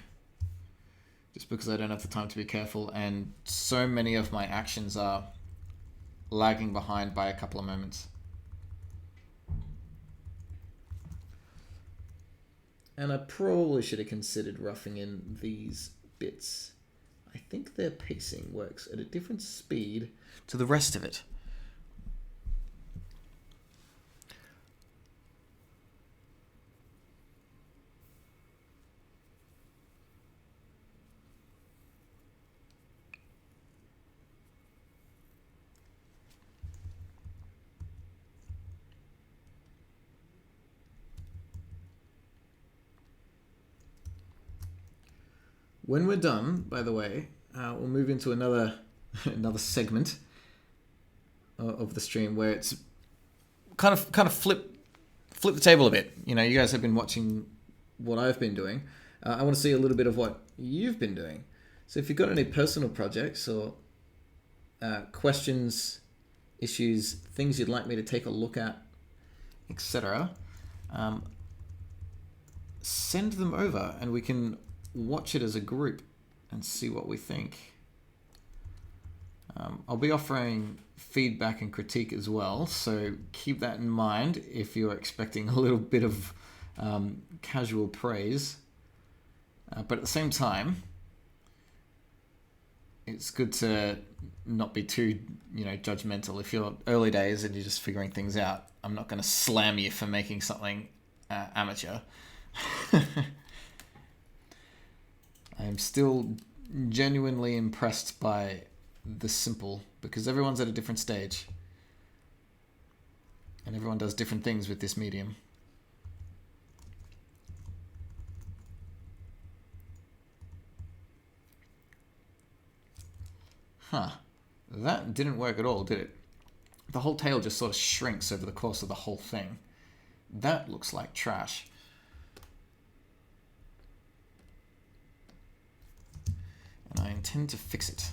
just because I don't have the time to be careful, and so many of my actions are lagging behind by a couple of moments. And I probably should have considered roughing in these bits. I think their pacing works at a different speed to the rest of it. When we're done, by the way, we'll move into another segment of the stream where it's kind of flip the table a bit. You know, you guys have been watching what I've been doing. I want to see a little bit of what you've been doing. So if you've got any personal projects or questions, issues, things you'd like me to take a look at, etc., send them over and we can watch it as a group and see what we think. I'll be offering feedback and critique as well, so keep that in mind if you're expecting a little bit of casual praise. But at the same time, it's good to not be too, judgmental. If you're early days and you're just figuring things out, I'm not going to slam you for making something amateur. I am still genuinely impressed by the simple, because everyone's at a different stage and everyone does different things with this medium. Huh. That didn't work at all, did it? The whole tail just sort of shrinks over the course of the whole thing. That looks like trash. And I intend to fix it.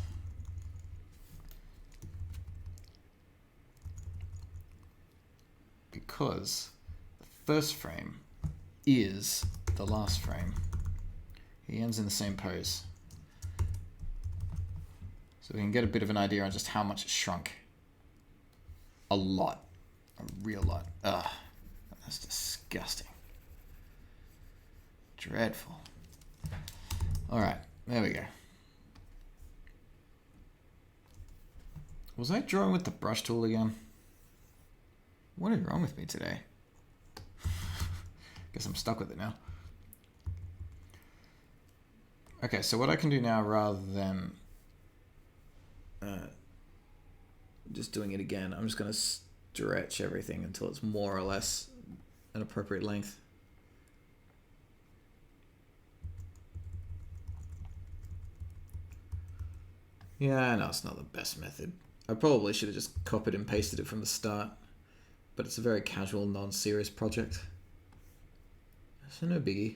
Because the first frame is the last frame. He ends in the same pose. So we can get a bit of an idea on just how much it shrunk. A lot. A real lot. Ugh. That's disgusting. Dreadful. Alright, there we go. Was I drawing with the brush tool again? What is wrong with me today? Guess I'm stuck with it now. Okay, so what I can do now, rather than just doing it again, I'm just going to stretch everything until it's more or less an appropriate length. Yeah, no, it's not the best method. I probably should have just copied and pasted it from the start, but it's a very casual, non-serious project, so no biggie.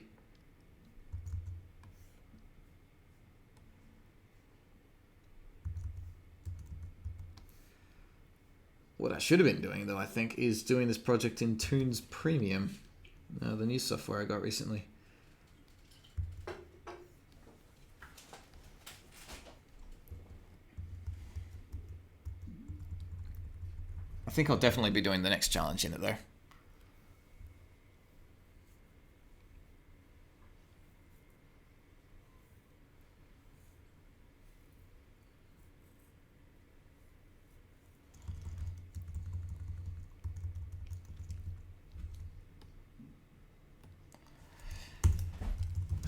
What I should have been doing, though, I think, is doing this project in Toons Premium, the new software I got recently. I think I'll definitely be doing the next challenge in it, though.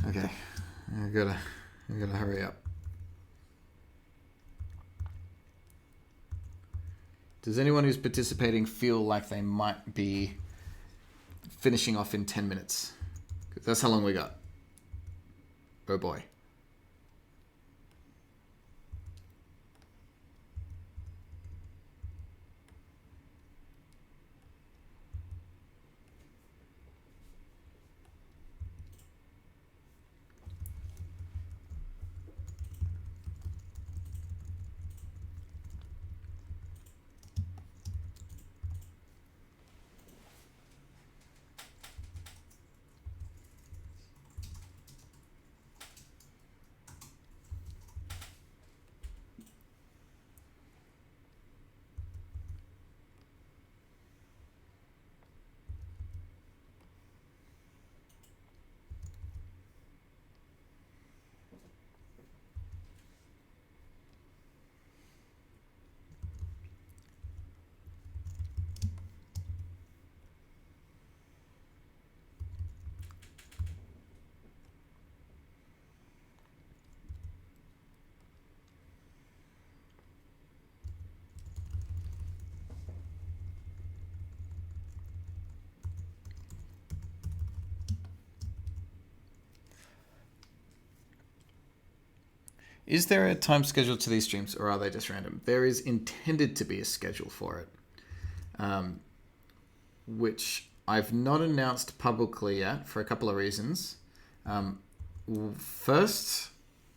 Okay, I gotta hurry up. Does anyone who's participating feel like they might be finishing off in 10 minutes? 'Cause that's how long we got. Oh boy. Is there a time schedule to these streams, or are they just random? There is intended to be a schedule for it, which I've not announced publicly yet for a couple of reasons. First,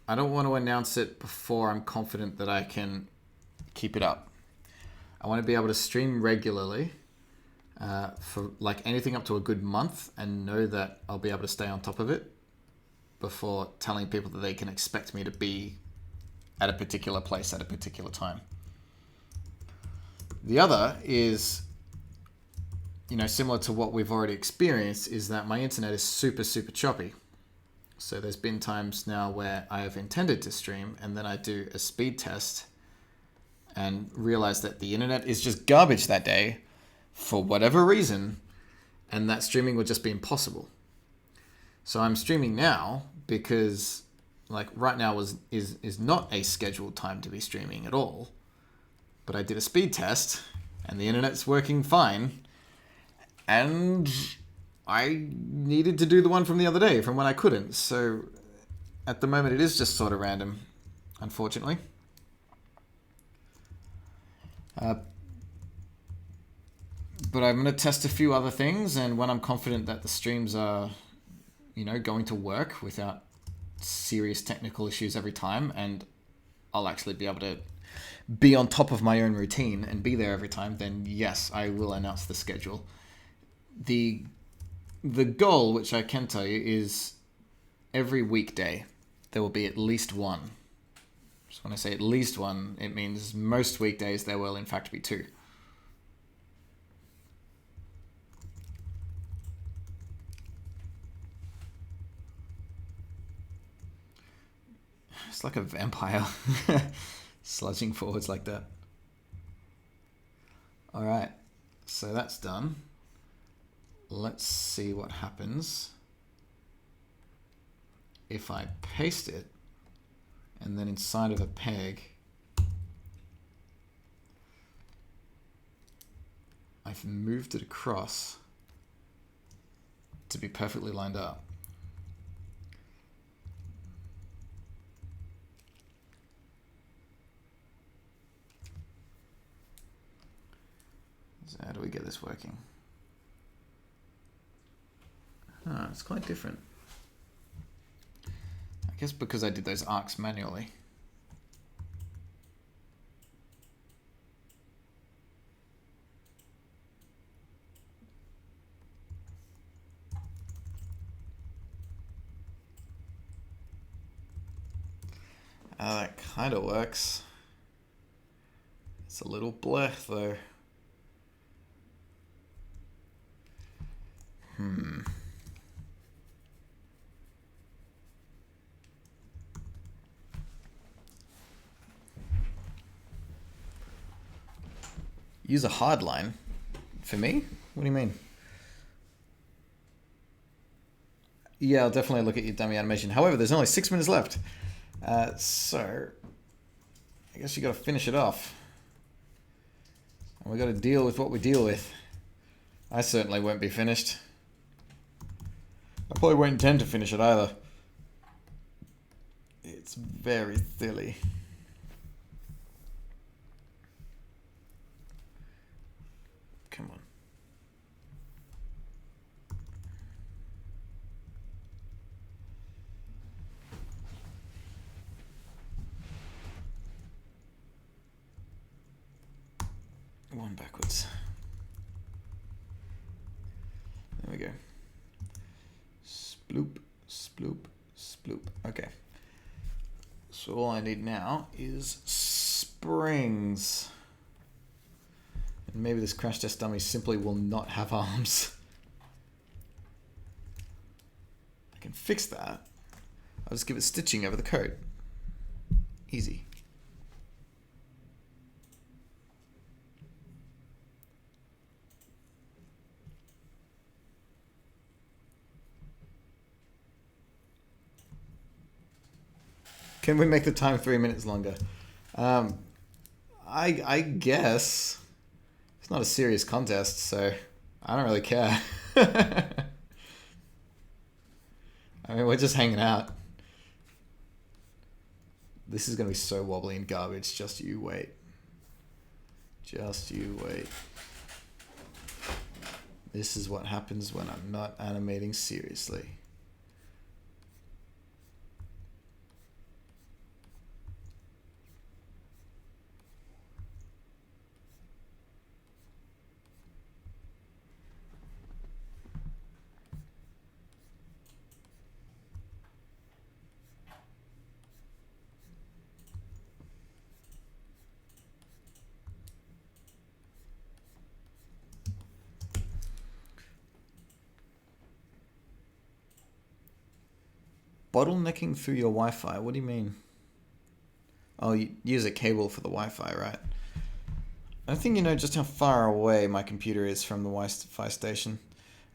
I don't want to announce it before I'm confident that I can keep it up. I want to be able to stream regularly for like anything up to a good month and know that I'll be able to stay on top of it before telling people that they can expect me to be at a particular place at a particular time. The other is, similar to what we've already experienced, is that my internet is super, super choppy. So there's been times now where I have intended to stream and then I do a speed test and realize that the internet is just garbage that day for whatever reason, and that streaming would just be impossible. So I'm streaming now because right now is not a scheduled time to be streaming at all. But I did a speed test and the internet's working fine. And I needed to do the one from the other day from when I couldn't. So at the moment it is just sort of random, unfortunately. But I'm going to test a few other things, and when I'm confident that the streams are, going to work without serious technical issues every time, and I'll actually be able to be on top of my own routine and be there every time, then yes, I will announce the schedule. The goal, which I can tell you, is every weekday there will be at least one. So when I say at least one, it means most weekdays there will in fact be two. It's like a vampire sludging forwards like that. All right, so that's done. Let's see what happens if I paste it and then inside of a peg I've moved it across to be perfectly lined up. So how do we get this working? It's quite different. I guess because I did those arcs manually. That kind of works. It's a little blech though. Use a hard line? For me? What do you mean? Yeah, I'll definitely look at your dummy animation. However, there's only 6 minutes left. So, I guess you got to finish it off. And we got to deal with what we deal with. I certainly won't be finished. I probably won't intend to finish it either. It's very silly. Come on. One backwards. There we go. Sploop, sploop, sploop. Okay. So all I need now is springs. And maybe this crash test dummy simply will not have arms. I can fix that. I'll just give it stitching over the code. Easy. Can we make the time 3 minutes longer? I guess. It's not a serious contest, so I don't really care. I mean, we're just hanging out. This is going to be so wobbly and garbage. Just you wait. Just you wait. This is what happens when I'm not animating seriously. Bottlenecking through your Wi-Fi? What do you mean? Oh, you use a cable for the Wi-Fi, right? I don't think you know just how far away my computer is from the Wi-Fi station.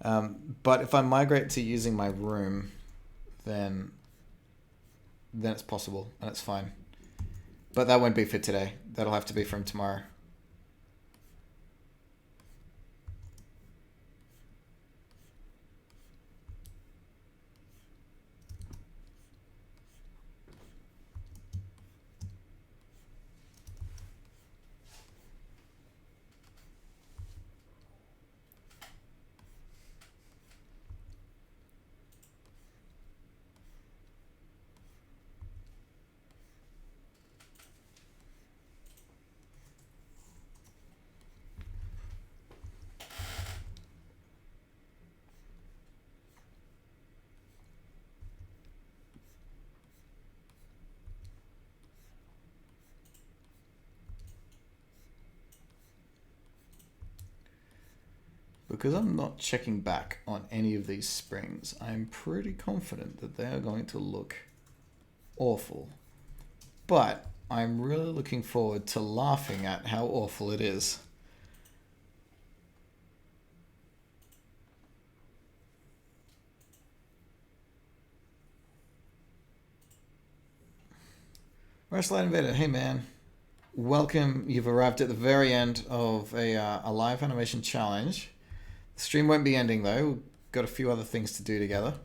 But if I migrate to using my room, then it's possible, and it's fine. But that won't be for today. That'll have to be from tomorrow. because I'm not checking back on any of these springs, I'm pretty confident that they are going to look awful. But I'm really looking forward to laughing at how awful it is. Wrestling Invader, hey man. Welcome. You've arrived at the very end of a live animation challenge. The stream won't be ending though. We've got a few other things to do together.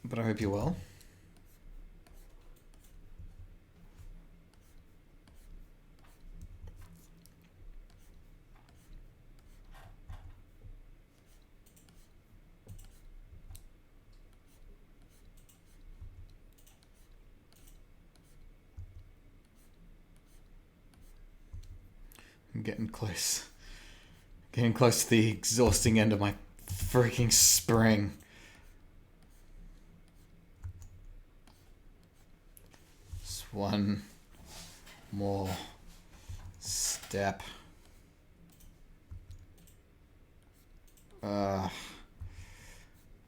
But I hope you're well. I'm getting close. Getting close to the exhausting end of my freaking spring. Just one more step.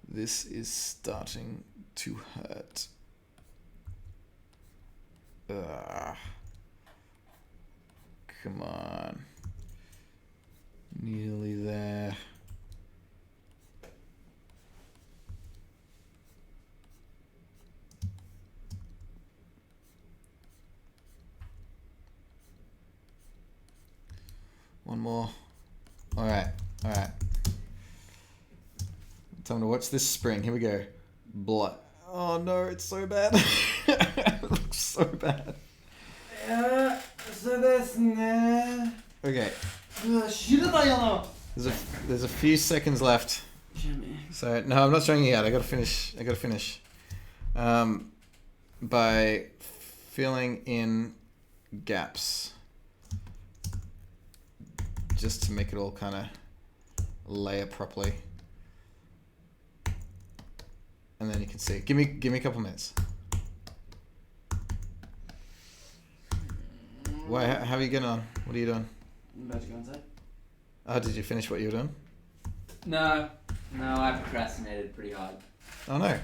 This is starting to hurt. Come on. Nearly there. One more. Alright. Time to watch this spring. Here we go. Blood. Oh no, it's so bad. It looks so bad. Okay. There's a few seconds left. So no, I'm not showing you yet. I gotta finish. By filling in gaps, just to make it all kind of layer properly. And then you can see. Give me a couple minutes. Why? How are you getting on? What are you doing? I'm about to go inside. Oh, did you finish what you were doing? No, I procrastinated pretty hard. Oh no.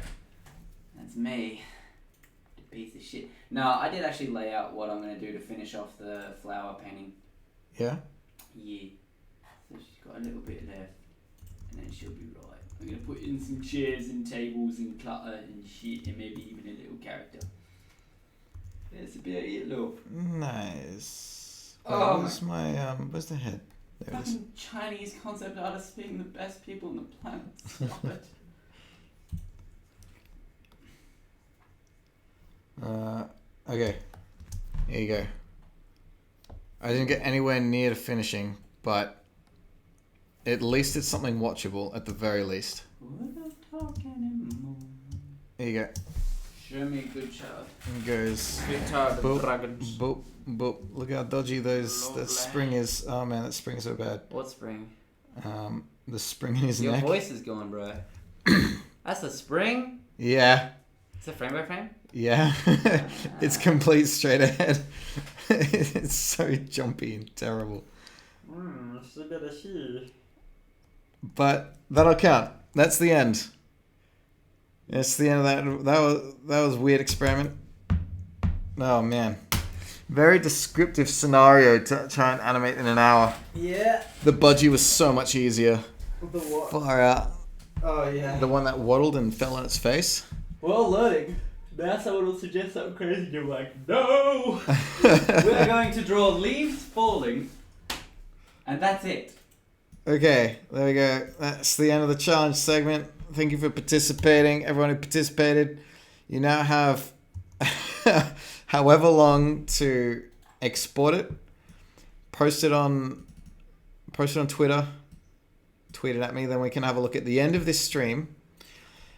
That's me. The piece of shit. No, I did actually lay out what I'm going to do to finish off the flower painting. Yeah? Yeah. So she's got a little bit left, and then she'll be right. I'm going to put in some chairs and tables and clutter and shit, and maybe even a little character. That's a bit of it, love. Nice. Oh, where's where's the head? There it is. Fucking Chinese concept artists being the best people on the planet. Stop it. Okay. Here you go. I didn't get anywhere near to finishing, but at least it's something watchable at the very least. We're not talking anymore. Here you go. Show me a good child. It goes. Victor the dragons. Boop, boop. Look how dodgy that spring is. Oh man, that spring is so bad. What spring? The spring in his Your neck. Your voice is gone, bro. That's a spring? Yeah. Is it frame by frame? Yeah. It's complete straight ahead. It's so jumpy and terrible. It's a bit of shit. But that'll count. That's the end. That's the end of that. That was a weird experiment. Oh man. Very descriptive scenario to try and animate in an hour. Yeah. The budgie was so much easier. The what? Far out. Oh yeah. The one that waddled and fell on its face. Well, learning. Now someone will suggest something crazy and you're like, no! We're going to draw leaves falling. And that's it. Okay, there we go. That's the end of the challenge segment. Thank you for participating. Everyone who participated. You now have however long to export it. Post it on Twitter. Tweet it at me. Then we can have a look at the end of this stream.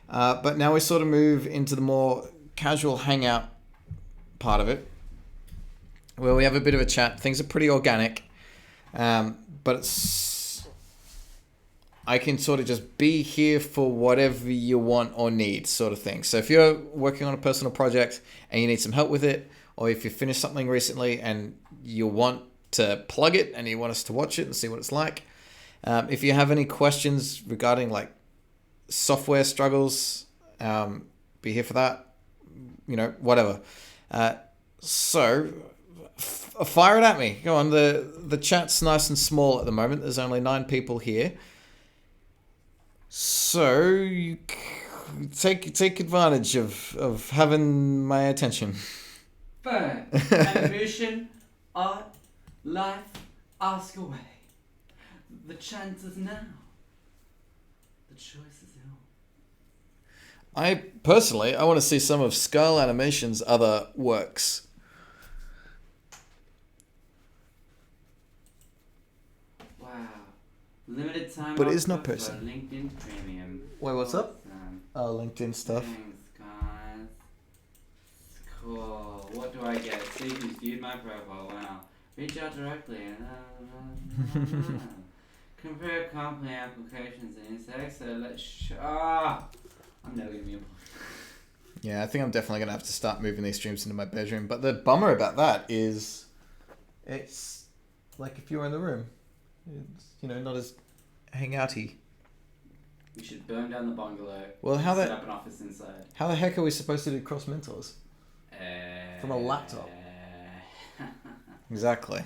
But now we sort of move into the more casual hangout part of it, where we have a bit of a chat. Things are pretty organic, but I can sort of just be here for whatever you want or need, sort of thing. So if you're working on a personal project and you need some help with it, or if you finished something recently and you want to plug it and you want us to watch it and see what it's like. If you have any questions regarding like software struggles, be here for that. Whatever. So fire it at me. Go on. The chat's nice and small at the moment. There's only 9 people here. So you take advantage of having my attention. Burn, animation, art, life, ask away. The chance is now. The choice is yours. I want to see some of Skull Animation's other works. Wow. Limited time. But it is not offer person. for LinkedIn Premium. Wait, what's up? Awesome. Oh, LinkedIn stuff. Thanks, guys. Cool. What do I get? See who's viewed my profile. Wow. Reach out directly. Compare company applications and insects. So I'm never gonna be a Yeah, I think I'm definitely going to have to start moving these streams into my bedroom. But the bummer about that is it's like if you were in the room. It's, not as hangouty. We should burn down the bungalow. Well, set up an office inside. How the heck are we supposed to do cross mentors? From a laptop. Exactly.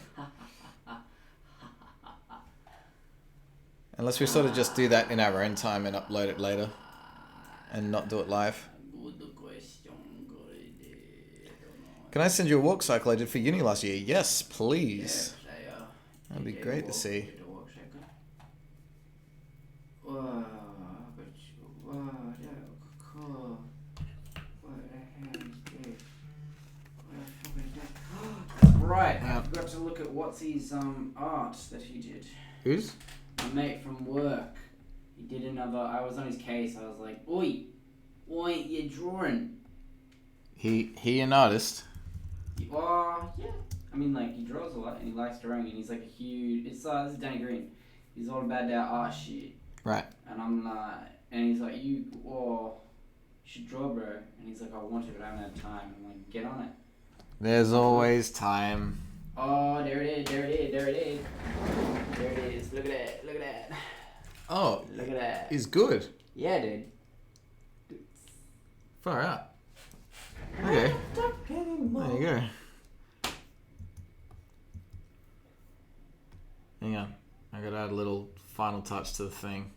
Unless we sort of just do that in our own time and upload it later. And not do it live. Good question. Can I send you a walk cycle I did for uni last year? Yes, please. Yeah, That'd be great to see. Right, I forgot to look at what's his art that he did. Whose? A mate from work. He did another. I was on his case. I was like, "Oi, you're drawing." He an artist. Yeah. I mean, like he draws a lot and he likes drawing and he's like a huge. This is Danny Green. He's all about that art shit. Right. And I'm like, and he's like, you should draw, bro. And he's like, I want to, but I haven't had time. I'm like, get on it. There's always time. Oh, there it is. There it is. Look at that. Oh, look at that. He's good. Yeah, dude. Far out. Okay. There you go. Hang on. I gotta add a little final touch to the thing.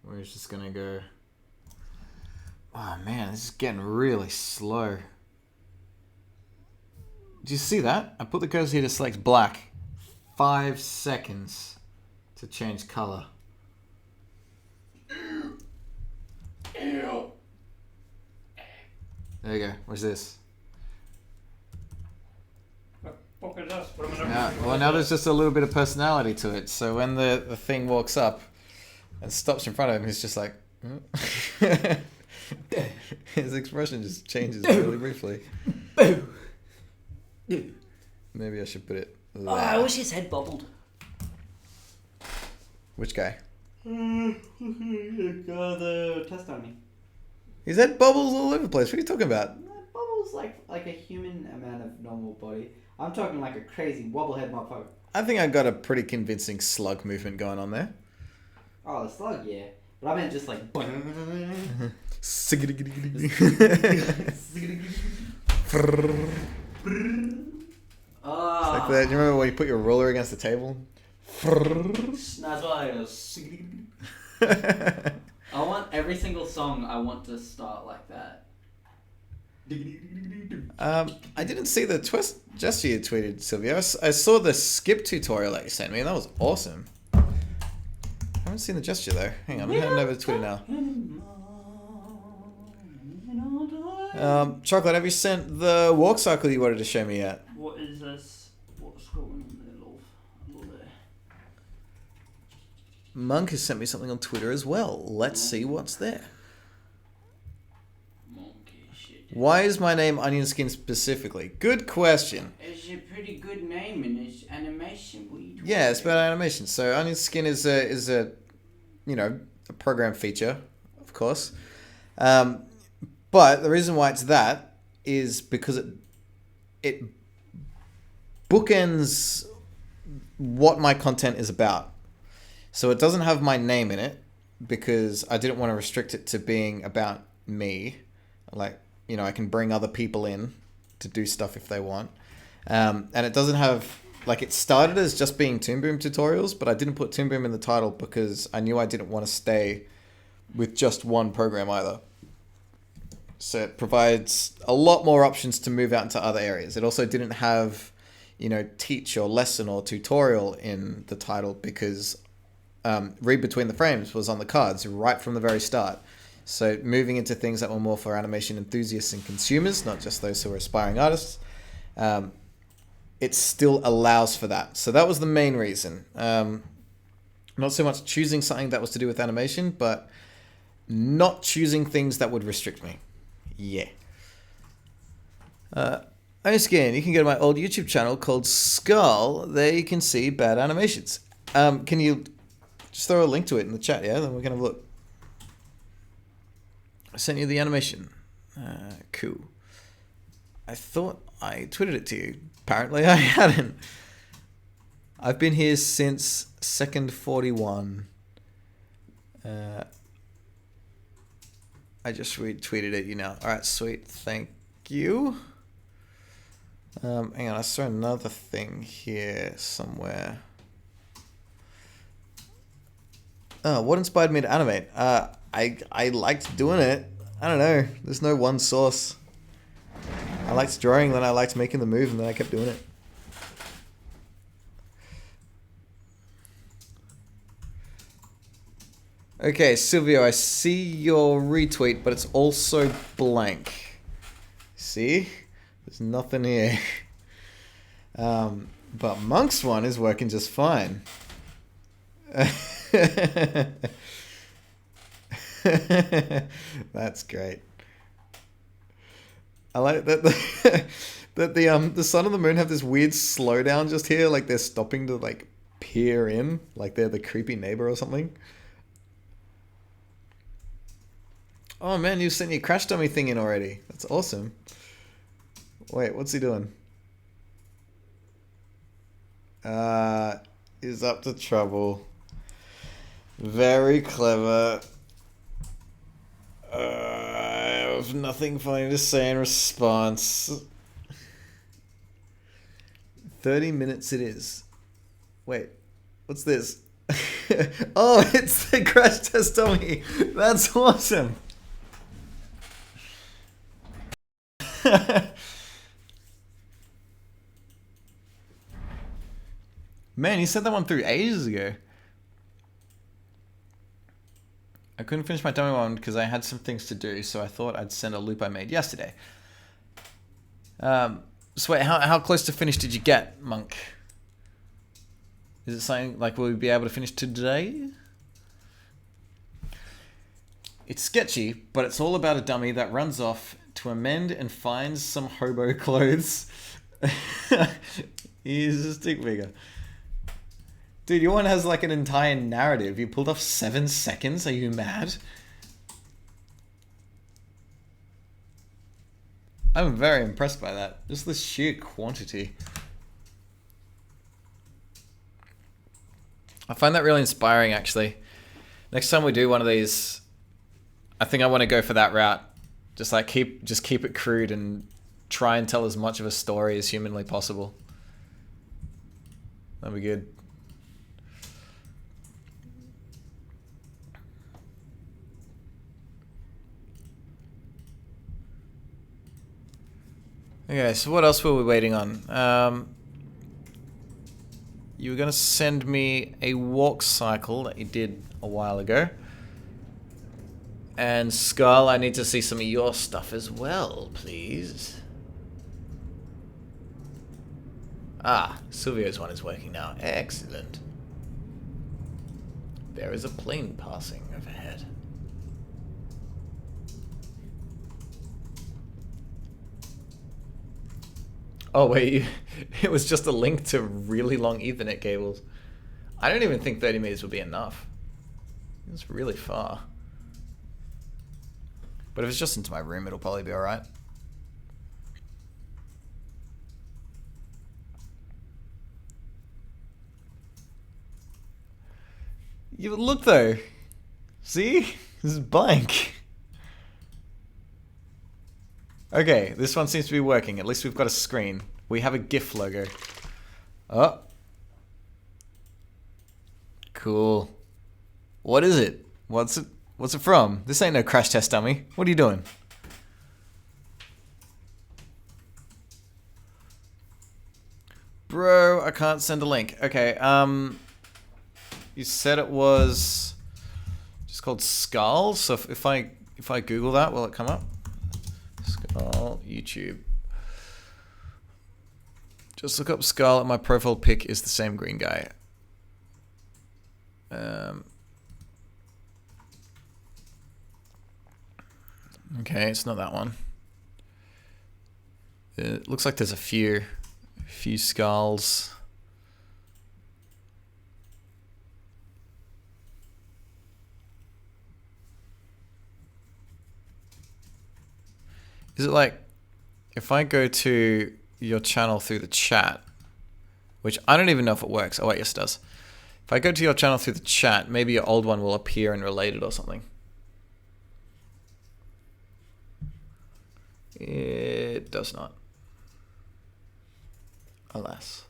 We're just gonna go. Oh man, this is getting really slow. Do you see that? I put the cursor here to select black. 5 seconds to change color. Ew. There you go. What's this? Now there's just a little bit of personality to it. So when the thing walks up and stops in front of him, he's just like... His expression just changes really briefly. Maybe I should put it there. Oh, I wish his head bubbled. Which guy? The test on me. His head bubbles all over the place. What are you talking about? Bubbles like a human amount of normal body. I'm talking like a crazy wobblehead motherfucker. I think I got a pretty convincing slug movement going on there. Oh, the slug, yeah. But I meant just like... Like that. Do you remember when you put your ruler against the table? I want every single song I want to start like that. I didn't see the twist gesture you tweeted, Sylvia. I saw the skip tutorial that you sent me, and that was awesome. I haven't seen the gesture though. Hang on, I'm heading over to Twitter now. Chocolate, have you sent the walk cycle you wanted to show me yet? What is this? What's going on there, love? There. Monk has sent me something on Twitter as well. Let's see what's there. Monkey shit. Why is my name Onion Skin specifically? Good question. It's a pretty good name and it's animation. What are you doing? Yeah, it's about animation. So Onion Skin is a a program feature, of course. But the reason why it's that is because it it bookends what my content is about. So it doesn't have my name in it because I didn't want to restrict it to being about me. Like, you know, I can bring other people in to do stuff if they want. And it doesn't have, like, it started as just being Toon Boom tutorials, but I didn't put Toon Boom in the title because I knew I didn't want to stay with just one program either. So it provides a lot more options to move out into other areas. It also didn't have, you know, teach or lesson or tutorial in the title because read between the frames was on the cards right from the very start. So moving into things that were more for animation enthusiasts and consumers, not just those who are aspiring artists, it still allows for that. So that was the main reason. Not so much choosing something that was to do with animation, but not choosing things that would restrict me. Yeah. Again, you can go to my old YouTube channel called Skull. There you can see bad animations. Can you just throw a link to it in the chat, yeah? Then we can have a look. I sent you the animation. Cool. I thought I tweeted it to you. Apparently I hadn't. I've been here since second 41. I just retweeted it, you know. Alright, sweet. Thank you. Hang on, I saw another thing here somewhere. Oh, what inspired me to animate? I liked doing it. I don't know. There's no one source. I liked drawing, then I liked making the move, and then I kept doing it. Okay, Silvio, I see your retweet, but it's also blank. See? There's nothing here. But Monk's one is working just fine. That's great. I like that the sun and the moon have this weird slowdown just here, like they're stopping to like peer in, like they're the creepy neighbor or something. Oh man, you sent your Crash Dummy thing in already. That's awesome. Wait, what's he doing? He's up to trouble. Very clever. I have nothing funny to say in response. 30 minutes it is. Wait, what's this? Oh, it's the Crash Test Dummy. That's awesome. Man, you sent that one through ages ago. I couldn't finish my dummy one because I had some things to do, so I thought I'd send a loop I made yesterday. So wait, how close to finish did you get, Monk? Is it something like will we be able to finish today? It's sketchy, but it's all about a dummy that runs off to amend and finds some hobo clothes. He's a stick figure. Dude, your one has like an entire narrative. You pulled off 7 seconds? Are you mad? I'm very impressed by that. Just the sheer quantity. I find that really inspiring, actually. Next time we do one of these, I think I want to go for that route. Just like keep it crude and try and tell as much of a story as humanly possible. That'd be good. Okay, so what else were we waiting on? You were going to send me a walk cycle that you did a while ago. And Skull, I need to see some of your stuff as well, please. Ah, Silvio's one is working now. Excellent. There is a plane passing overhead. Oh wait, it was just a link to really long Ethernet cables. I don't even think 30 meters would be enough. It's really far. But if it's just into my room, it'll probably be alright. You look though. See? This is blank. Okay, this one seems to be working. At least we've got a screen. We have a GIF logo. Oh. Cool. What is it? What's it from? This ain't no crash test dummy. What are you doing? Bro, I can't send a link. Okay, you said it was just called Skull. So if I Google that, will it come up? Skull YouTube. Just look up Skull, and my profile pic is the same green guy. Okay, it's not that one. It looks like there's a few skulls. Is it like, if I go to your channel through the chat, which I don't even know if it works. Oh wait, yes it does. If I go to your channel through the chat, maybe your old one will appear and related or something. It does not. Alas.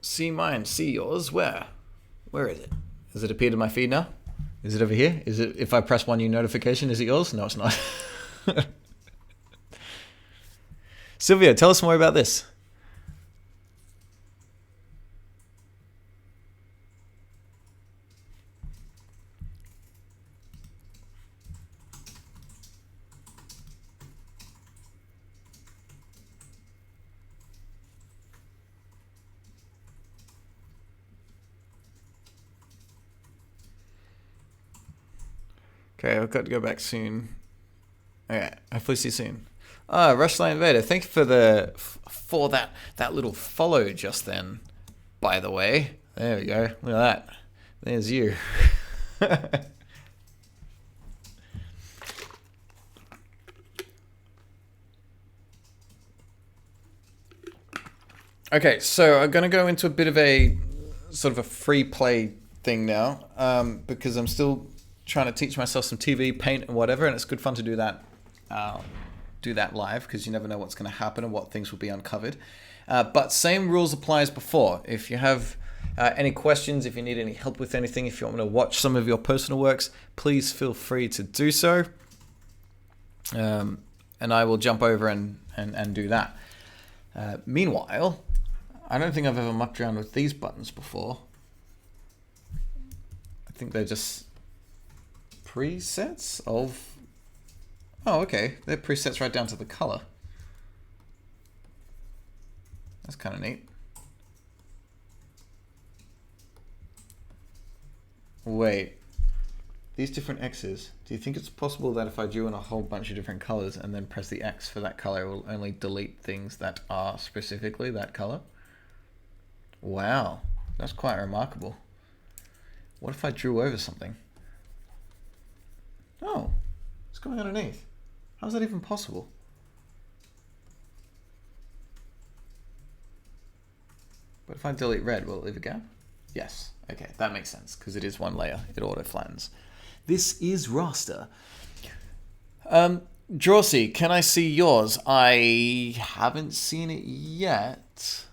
See mine, see yours, where? Where is it? Has it appeared in my feed now? Is it over here? Is it, if I press one new notification, is it yours? No, it's not. Sylvia, tell us more about this. Okay, I've got to go back soon. Okay, hopefully see you soon. Ah, Rushline Invader, thank you for that little follow just then. By the way, there we go. Look at that. There's you. Okay, so I'm gonna go into a bit of a sort of a free play thing now, because I'm still trying to teach myself some TV, paint, and whatever, and it's good fun to do that live, because you never know what's going to happen and what things will be uncovered. But same rules apply as before. If you have any questions, if you need any help with anything, if you want me to watch some of your personal works, please feel free to do so. And I will jump over and do that. Meanwhile, I don't think I've ever mucked around with these buttons before. I think they're just presets of... Oh, okay. They're presets right down to the color. That's kind of neat. Wait. These different X's, do you think it's possible that if I drew in a whole bunch of different colors and then press the X for that color, it will only delete things that are specifically that color? Wow. That's quite remarkable. What if I drew over something? Oh, it's going underneath. How's that even possible? But if I delete red, will it leave a gap? Yes. Okay, that makes sense, because it is one layer. It auto flattens. This is raster. Drawsy, can I see yours? I haven't seen it yet.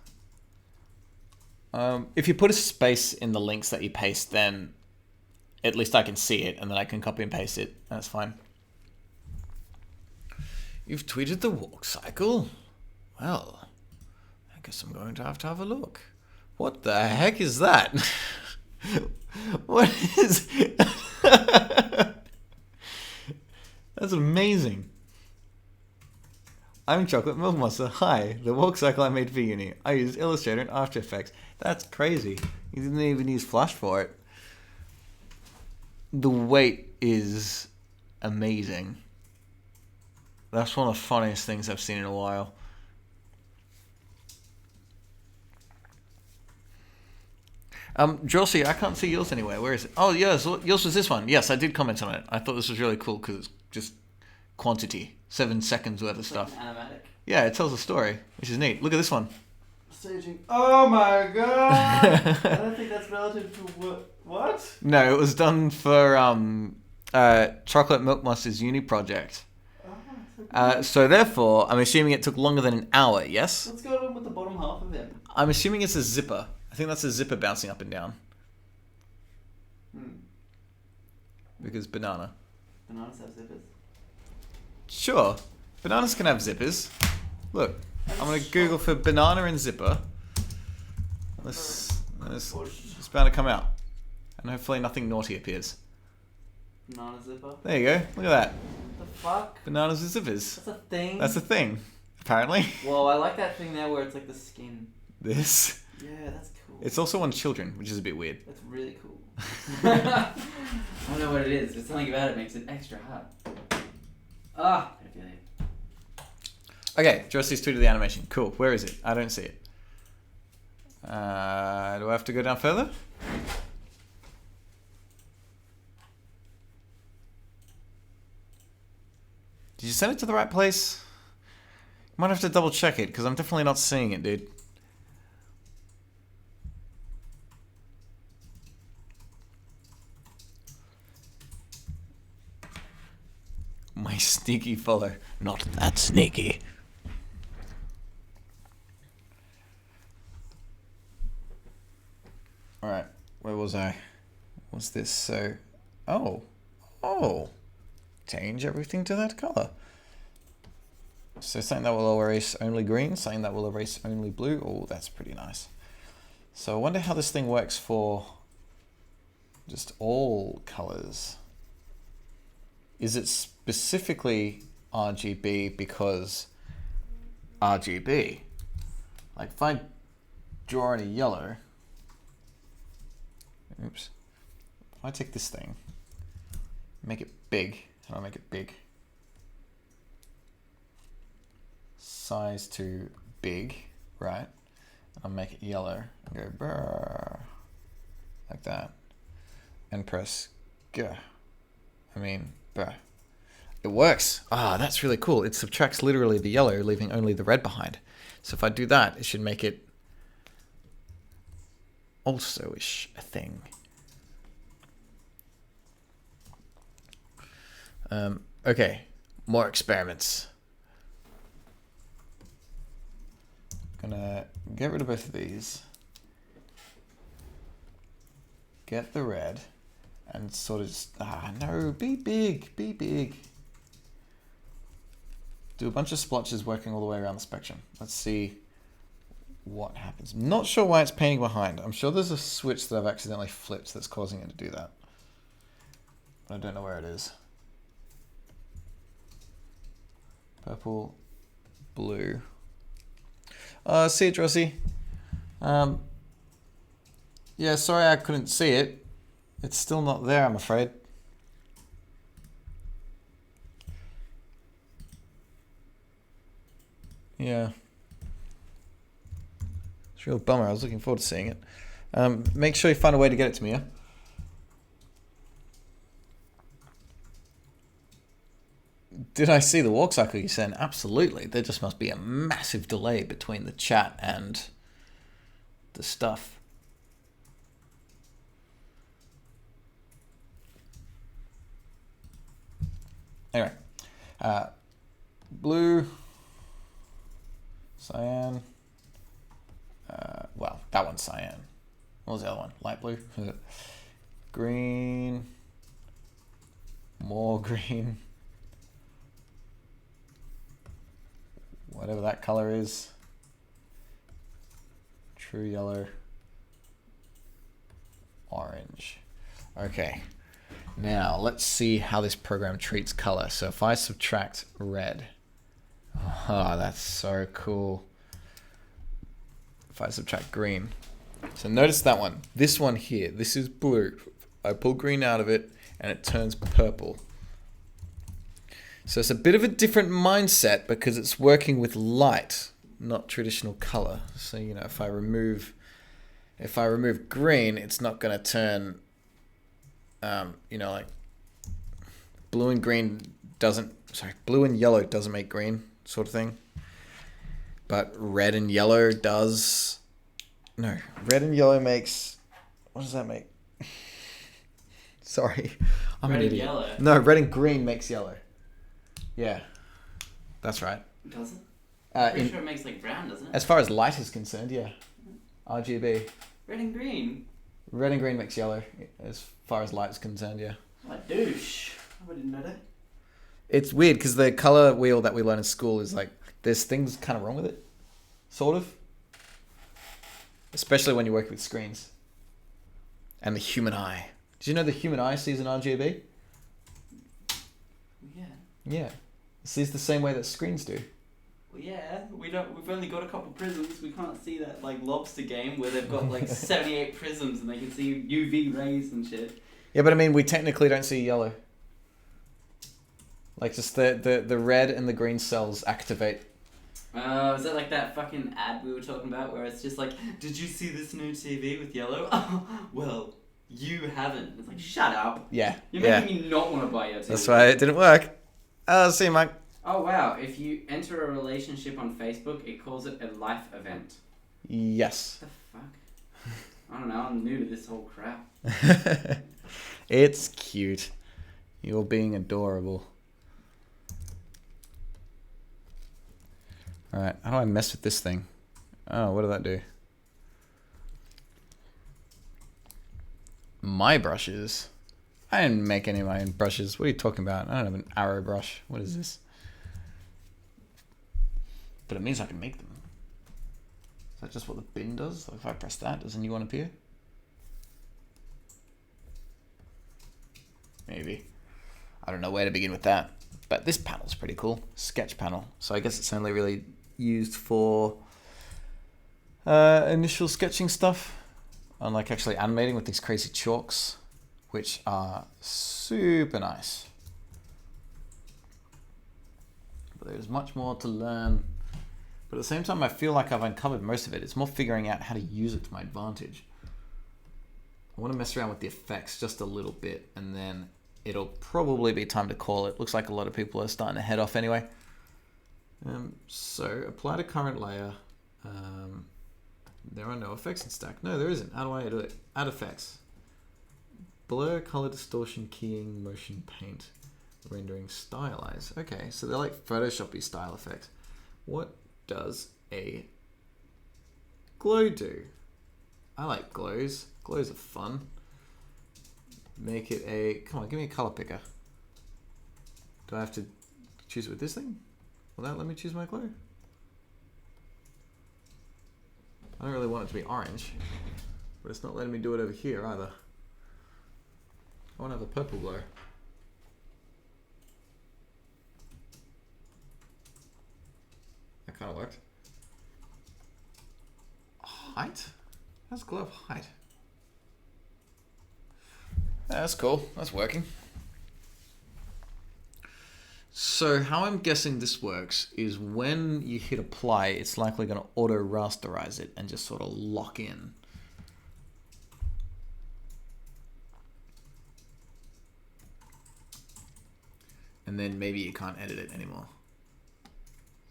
If you put a space in the links that you paste, then at least I can see it, and then I can copy and paste it. That's fine. You've tweeted the walk cycle? Well, I guess I'm going to have a look. What the heck is that? What is... That's amazing. I'm Chocolate Milk Monster. Hi, the walk cycle I made for uni. I used Illustrator and After Effects. That's crazy. You didn't even use Flash for it. The weight is amazing. That's one of the funniest things I've seen in a while. Josie, I can't see yours anywhere. Where is it? Oh, yes, yours was this one. Yes, I did comment on it. I thought this was really cool because it's just quantity. 7 seconds worth of stuff. Like an animatic. Yeah, it tells a story, which is neat. Look at this one. Staging. Oh my god! I don't think that's relative to what? No, it was done for Chocolate Milk Monster's uni project. So therefore, I'm assuming it took longer than an hour, yes? What's going on with the bottom half of him? I'm assuming it's a zipper. I think that's a zipper bouncing up and down. Because banana. Bananas have zippers? Sure. Bananas can have zippers. Look, I'm going to Google for banana and zipper. It's bound to come out. And hopefully nothing naughty appears. Banana zipper? There you go. Look at that. The fuck? Bananas with zippers. That's a thing? That's a thing, apparently. Whoa, I like that thing there where it's like the skin. This? Yeah, that's cool. It's also on children, which is a bit weird. That's really cool. I don't know what it is, but something about it makes it extra hard. Ah, I feel it. Okay, Jossy's tweeted the animation. Cool. Where is it? I don't see it. Do I have to go down further? Did you send it to the right place? You might have to double check it, because I'm definitely not seeing it, dude. My sneaky follow. Not that sneaky. Alright, where was I? What's this? So, oh. Change everything to that color. So something that will erase only green, something that will erase only blue. Oh, that's pretty nice. So I wonder how this thing works for just all colors. Is it specifically RGB because RGB? Like if I draw in a yellow, oops. If I take this thing, make it big, how do I make it big? Size to big, right? And I'll make it yellow and go brrr, like that. And press G. Brr. It works. Ah, that's really cool. It subtracts literally the yellow, leaving only the red behind. So if I do that, it should make it also-ish a thing. Okay, more experiments. Gonna get rid of both of these. Get the red. And sort of just, no, be big, be big. Do a bunch of splotches working all the way around the spectrum. Let's see what happens. I'm not sure why it's painting behind. I'm sure there's a switch that I've accidentally flipped that's causing it to do that. But I don't know where it is. Purple, blue. See it, Drosy. Yeah, sorry I couldn't see it. It's still not there, I'm afraid. Yeah. It's a real bummer. I was looking forward to seeing it. Make sure you find a way to get it to me, yeah? Did I see the walk cycle you sent? Absolutely. There just must be a massive delay between the chat and the stuff. Anyway, blue, cyan, well, that one's cyan. What was the other one? Light blue? Green, more green, whatever that color is, true yellow, orange. Okay. Now, let's see how this program treats color. So if I subtract red, oh, that's so cool. If I subtract green, so notice that one. This one here, this is blue. I pull green out of it and it turns purple. So it's a bit of a different mindset because it's working with light, not traditional color. So, you know, if I remove green, it's not going to turn you know, like blue and green doesn't... Sorry, blue and yellow doesn't make green, sort of thing. But red and yellow does... No, red and yellow makes... What does that make? Sorry, I'm red an and idiot. yellow. No, red and green makes yellow. Yeah, that's right. Does it? I'm pretty sure it makes like brown, doesn't it? As far as light is concerned, yeah. RGB. Red and green. Red and green makes yellow, as far as light is concerned, yeah. What a douche. I didn't know that. It's weird because the color wheel that we learn in school is like, there's things kind of wrong with it, sort of. Especially when you work with screens. And the human eye. Did you know the human eye sees an RGB? Yeah. Yeah. It sees the same way that screens do. Well, yeah. We've only got a couple prisms. We can't see that like lobster game where they've got like 78 prisms and they can see UV rays and shit. Yeah, but I mean, we technically don't see yellow. Like just the red and the green cells activate. Is that like that fucking ad we were talking about where it's just like, did you see this new TV with yellow? Well, you haven't. It's like, shut up. Yeah. You're making me not want to buy your TV. That's why it didn't work. See you, Mike. Oh, wow. If you enter a relationship on Facebook, it calls it a life event. Yes. What the fuck? I don't know. I'm new to this whole crap. It's cute. You're being adorable. Alright, how do I mess with this thing? Oh, what did that do? My brushes? I didn't make any of my own brushes. What are you talking about? I don't have an arrow brush. What is this? But it means I can make them. Is that just what the bin does? Like if I press that, does a new one appear? Maybe. I don't know where to begin with that. But this panel's pretty cool. Sketch panel. So I guess it's only really used for initial sketching stuff. Unlike actually animating with these crazy chalks, which are super nice. But there's much more to learn. But at the same time, I feel like I've uncovered most of it. It's more figuring out how to use it to my advantage. I want to mess around with the effects just a little bit, and then it'll probably be time to call it. Looks like a lot of people are starting to head off anyway. So apply to current layer. There are no effects in stack. No, there isn't. How do I do it? Add effects. Blur, color distortion, keying, motion, paint, rendering, stylize. Okay, so they're like Photoshop-y style effects. What does a glow do? I like glows. Glows are fun. Make it a... Come on, give me a color picker. Do I have to choose it with this thing? Will that let me choose my glow? I don't really want it to be orange, but it's not letting me do it over here either. I want to have a purple glow. That kind of worked. Height? How's glow of height? Yeah, that's cool. That's working. So how I'm guessing this works is when you hit apply, it's likely going to auto rasterize it and just sort of lock in. And then maybe you can't edit it anymore.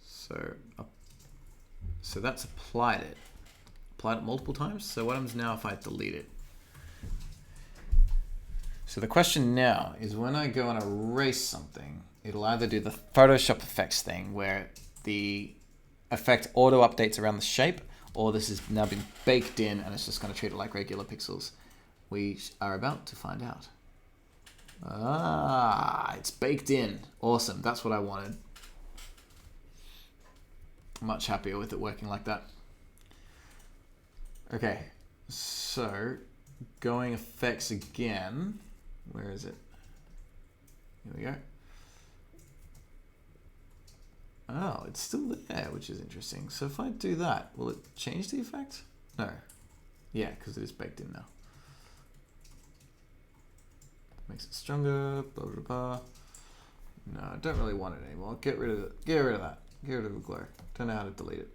So that's applied it. Applied it multiple times. So what happens now if I delete it? So the question now is when I go and erase something, it'll either do the Photoshop effects thing where the effect auto updates around the shape, or this has now been baked in and it's just going to treat it like regular pixels. We are about to find out. Ah, it's baked in. Awesome. That's what I wanted. Much happier with it working like that. Okay, so going effects again. Where is it? Here we go. Oh, it's still there, which is interesting. So if I do that, will it change the effect? No. Yeah, because it is baked in now. Makes it stronger, blah, blah, blah. No, I don't really want it anymore. Get rid of it. Get rid of that. Get rid of the glow. Don't know how to delete it.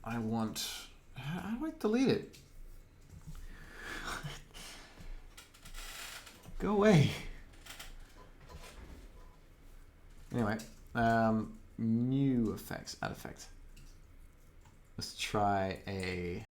I want... How do I delete it? Go away. Anyway, new effects, add effect. Let's try a